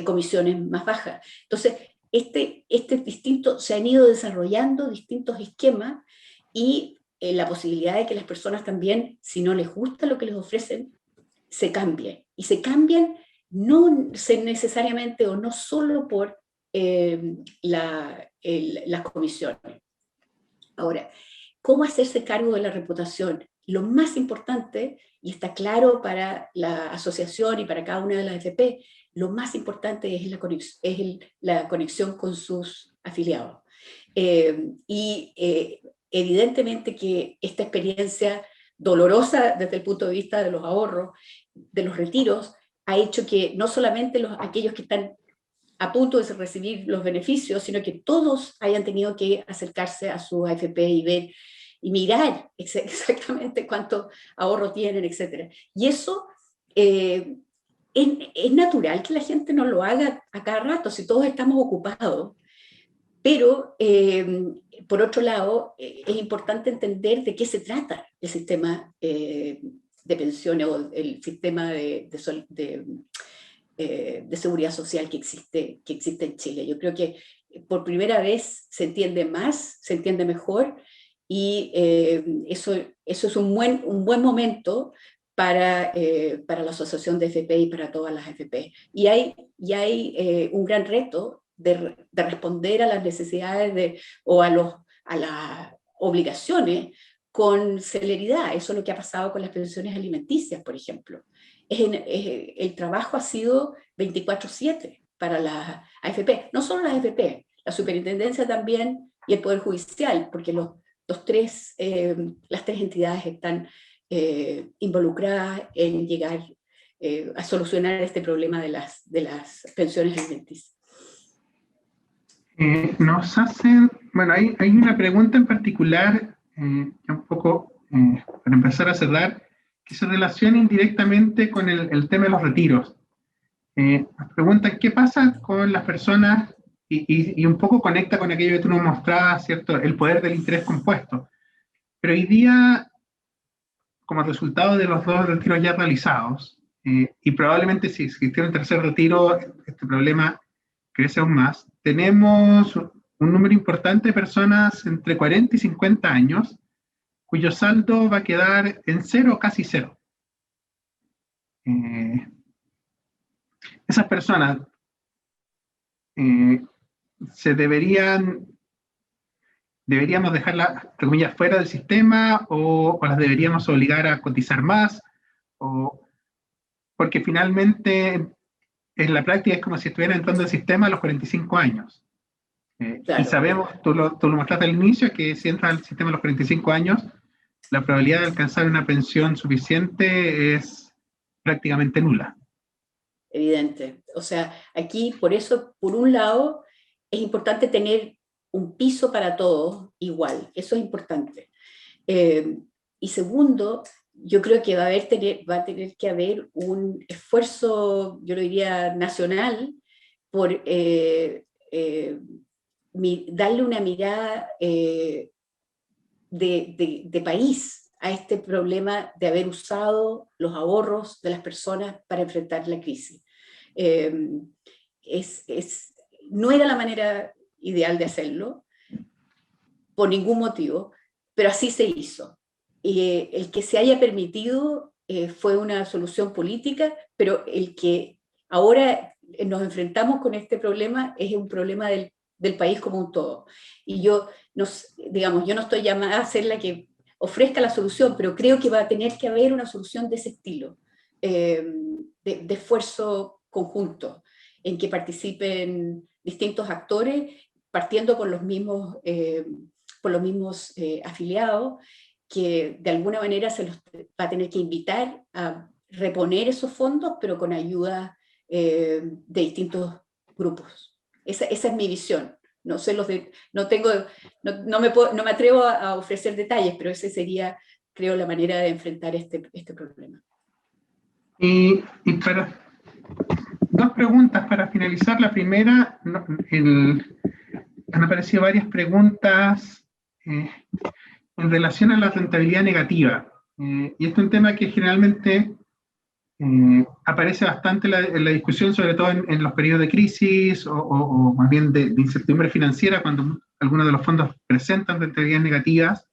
comisiones más bajas. Entonces, se han ido desarrollando distintos esquemas, y la posibilidad de que las personas también, si no les gusta lo que les ofrecen, se cambien. Y se cambian no necesariamente o no solo por las comisiones. Ahora, ¿cómo hacerse cargo de la reputación? Lo más importante, y está claro para la asociación y para cada una de las AFP, lo más importante es la conexión con sus afiliados. Evidentemente que esta experiencia dolorosa desde el punto de vista de los ahorros, de los retiros, ha hecho que no solamente aquellos que están a punto de recibir los beneficios, sino que todos hayan tenido que acercarse a su AFP y ver y mirar exactamente cuánto ahorro tienen, etc. Y eso es natural que la gente no lo haga a cada rato, si todos estamos ocupados. Pero, por otro lado, es importante entender de qué se trata el sistema de pensiones o el sistema de seguridad social que existe en Chile. Yo creo que por primera vez se entiende más, se entiende mejor, y eso es un buen momento para la Asociación de FP y para todas las FP. Y hay un gran reto de responder a las necesidades o a las obligaciones con celeridad. Eso es lo que ha pasado con las pensiones alimenticias, por ejemplo. El trabajo ha sido 24/7 para las AFP, no solo las AFP, la superintendencia también y el Poder Judicial, porque las tres entidades están involucradas en llegar a solucionar este problema de las pensiones alimenticias. Nos hacen, bueno, hay una pregunta en particular, un poco para empezar a cerrar, que se relaciona indirectamente con el tema de los retiros. Nos preguntan qué pasa con las personas, y un poco conecta con aquello que tú nos mostrabas, ¿cierto? El poder del interés compuesto. Pero hoy día, como resultado de los 2 retiros ya realizados, y probablemente si existiera un tercer retiro, este problema crece aún más. Tenemos un número importante de personas entre 40 y 50 años cuyo saldo va a quedar en cero, casi cero. Esas personas deberíamos dejarlas, entre comillas, fuera del sistema, o las deberíamos obligar a cotizar más, porque finalmente en la práctica es como si estuvieran entrando al sistema a los 45 años. Claro. Y sabemos, tú lo mostraste al inicio, que si entras al sistema a los 45 años, la probabilidad de alcanzar una pensión suficiente es prácticamente nula. Evidente. O sea, aquí, por eso, por un lado, es importante tener un piso para todos igual. Eso es importante. Y segundo, yo creo que va a tener que haber un esfuerzo, yo lo diría, nacional, por darle una mirada de país a este problema de haber usado los ahorros de las personas para enfrentar la crisis. No era la manera ideal de hacerlo, por ningún motivo, pero así se hizo. El que se haya permitido fue una solución política, pero el que ahora nos enfrentamos con este problema es un problema del país como un todo. Y yo no estoy llamada a ser la que ofrezca la solución, pero creo que va a tener que haber una solución de ese estilo, de esfuerzo conjunto, en que participen distintos actores, partiendo por los mismos afiliados, que de alguna manera se los va a tener que invitar a reponer esos fondos, pero con ayuda de distintos grupos. Esa es mi visión. No sé no me atrevo a ofrecer detalles, pero esa sería, creo, la manera de enfrentar este problema. Y para 2 preguntas para finalizar. La primera, han aparecido varias preguntas en relación a la rentabilidad negativa. Y este es un tema que generalmente aparece bastante en la discusión, sobre todo en los periodos de crisis o más bien de incertidumbre financiera, cuando algunos de los fondos presentan rentabilidades negativas.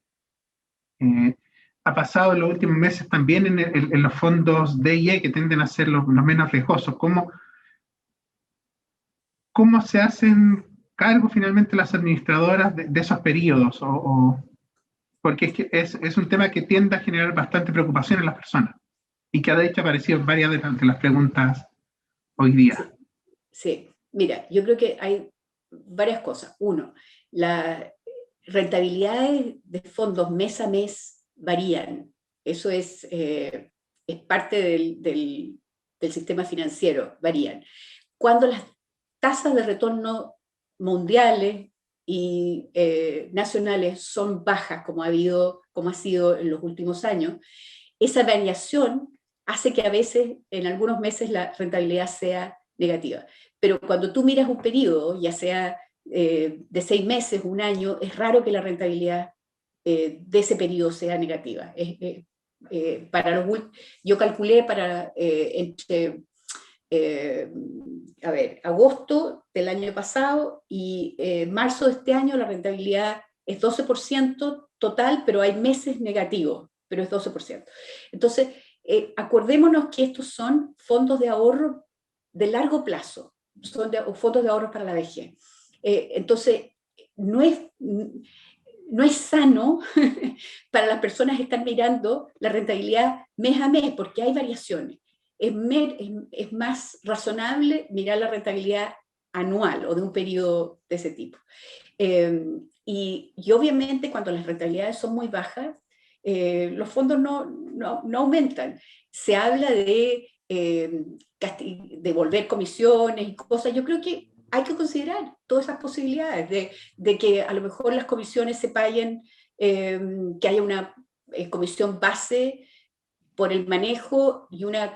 ha pasado en los últimos meses también en los fondos DIE, que tienden a ser los menos riesgosos. ¿Cómo se hacen cargo finalmente las administradoras de esos periodos? Porque es un tema que tiende a generar bastante preocupación en las personas y que ha de hecho aparecido en varias de las preguntas hoy día. Sí, mira, yo creo que hay varias cosas. Uno, las rentabilidades de fondos mes a mes varían. Eso es parte del sistema financiero, varían. Cuando las tasas de retorno mundiales y nacionales son bajas, como ha sido en los últimos años, esa variación hace que a veces, en algunos meses, la rentabilidad sea negativa. Pero cuando tú miras un periodo, ya sea de 6 meses, un año, es raro que la rentabilidad de ese periodo sea negativa. Yo calculé para entre agosto del año pasado y marzo de este año la rentabilidad es 12% total, pero hay meses negativos, pero es 12%. Entonces, acordémonos que estos son fondos de ahorro de largo plazo, son fondos de ahorro para la vejez. Entonces, no es sano para las personas estar mirando la rentabilidad mes a mes, porque hay variaciones. Es más razonable mirar la rentabilidad anual o de un periodo de ese tipo. Y obviamente cuando las rentabilidades son muy bajas, los fondos no aumentan. Se habla de devolver comisiones y cosas. Yo creo que hay que considerar todas esas posibilidades de que a lo mejor las comisiones se paguen, que haya una comisión base por el manejo y una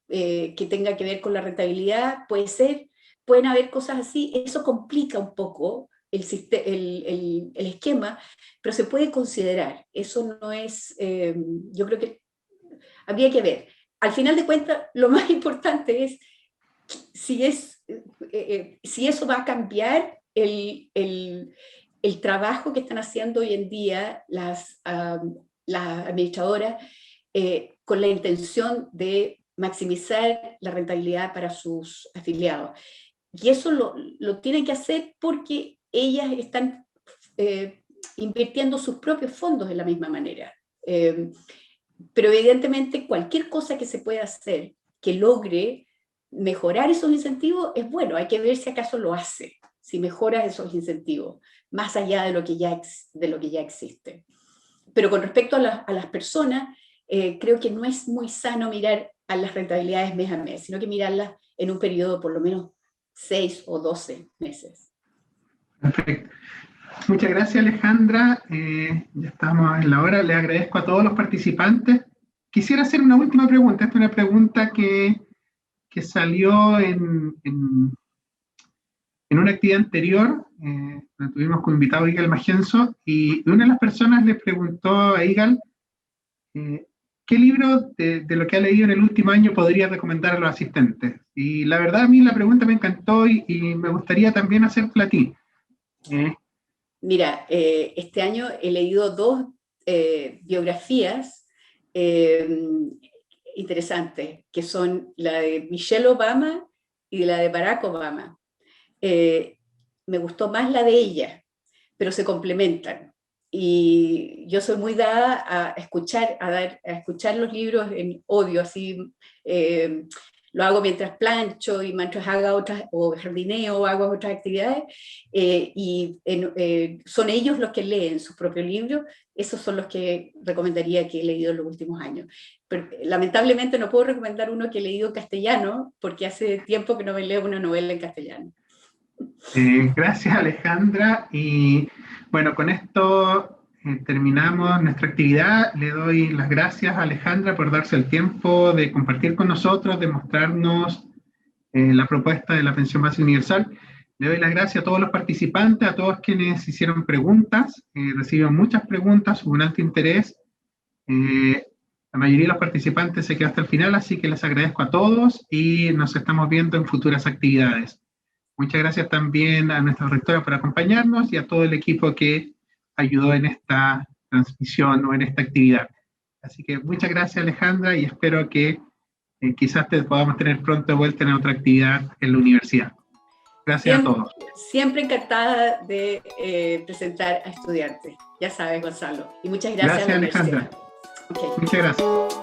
que tenga que ver con la rentabilidad, pueden haber cosas así. Eso complica un poco el esquema, pero se puede considerar. Eso no es, yo creo que habría que ver. Al final de cuentas, lo más importante es si eso va a cambiar el trabajo que están haciendo hoy en día las administradoras con la intención de maximizar la rentabilidad para sus afiliados. Y eso lo tienen que hacer porque ellas están invirtiendo sus propios fondos de la misma manera. Pero evidentemente cualquier cosa que se pueda hacer que logre mejorar esos incentivos es bueno. Hay que ver si acaso lo hace, si mejora esos incentivos, más allá de lo que ya existe. Pero con respecto a las personas, creo que no es muy sano mirar a las rentabilidades mes a mes, sino que mirarlas en un periodo por lo menos 6 o 12 meses. Perfecto. Muchas gracias, Alejandra. Ya estamos en la hora. Le agradezco a todos los participantes. Quisiera hacer una última pregunta. Esta es una pregunta que salió en una actividad anterior. La tuvimos como invitado a Igal Magenzo, y una de las personas le preguntó a Igal ¿qué libro de lo que ha leído en el último año podría recomendar a los asistentes? Y la verdad, a mí la pregunta me encantó y me gustaría también hacértela a ti. Mira, este año he leído 2 biografías interesantes, que son la de Michelle Obama y la de Barack Obama. Me gustó más la de ella, pero se complementan. Y yo soy muy dada a escuchar los libros en audio, así lo hago mientras plancho y mientras o jardineo o hago otras actividades, son ellos los que leen sus propios libros. Esos son los que recomendaría que he leído en los últimos años. Pero, lamentablemente no puedo recomendar uno que he leído en castellano, porque hace tiempo que no me leo una novela en castellano. Gracias, Alejandra. Y bueno, con esto terminamos nuestra actividad. Le doy las gracias a Alejandra por darse el tiempo de compartir con nosotros, de mostrarnos la propuesta de la pensión básica universal. Le doy las gracias a todos los participantes, a todos quienes hicieron preguntas. Recibimos muchas preguntas, hubo un alto interés. La mayoría de los participantes se quedó hasta el final, así que les agradezco a todos y nos estamos viendo en futuras actividades. Muchas gracias también a nuestra rectora por acompañarnos y a todo el equipo que ayudó en esta transmisión o en esta actividad. Así que muchas gracias, Alejandra, y espero que quizás te podamos tener pronto de vuelta en otra actividad en la universidad. Gracias a todos. Siempre encantada de presentar a estudiantes. Ya sabes, Gonzalo. Y muchas gracias, Gracias, Alejandra. Okay. Muchas gracias.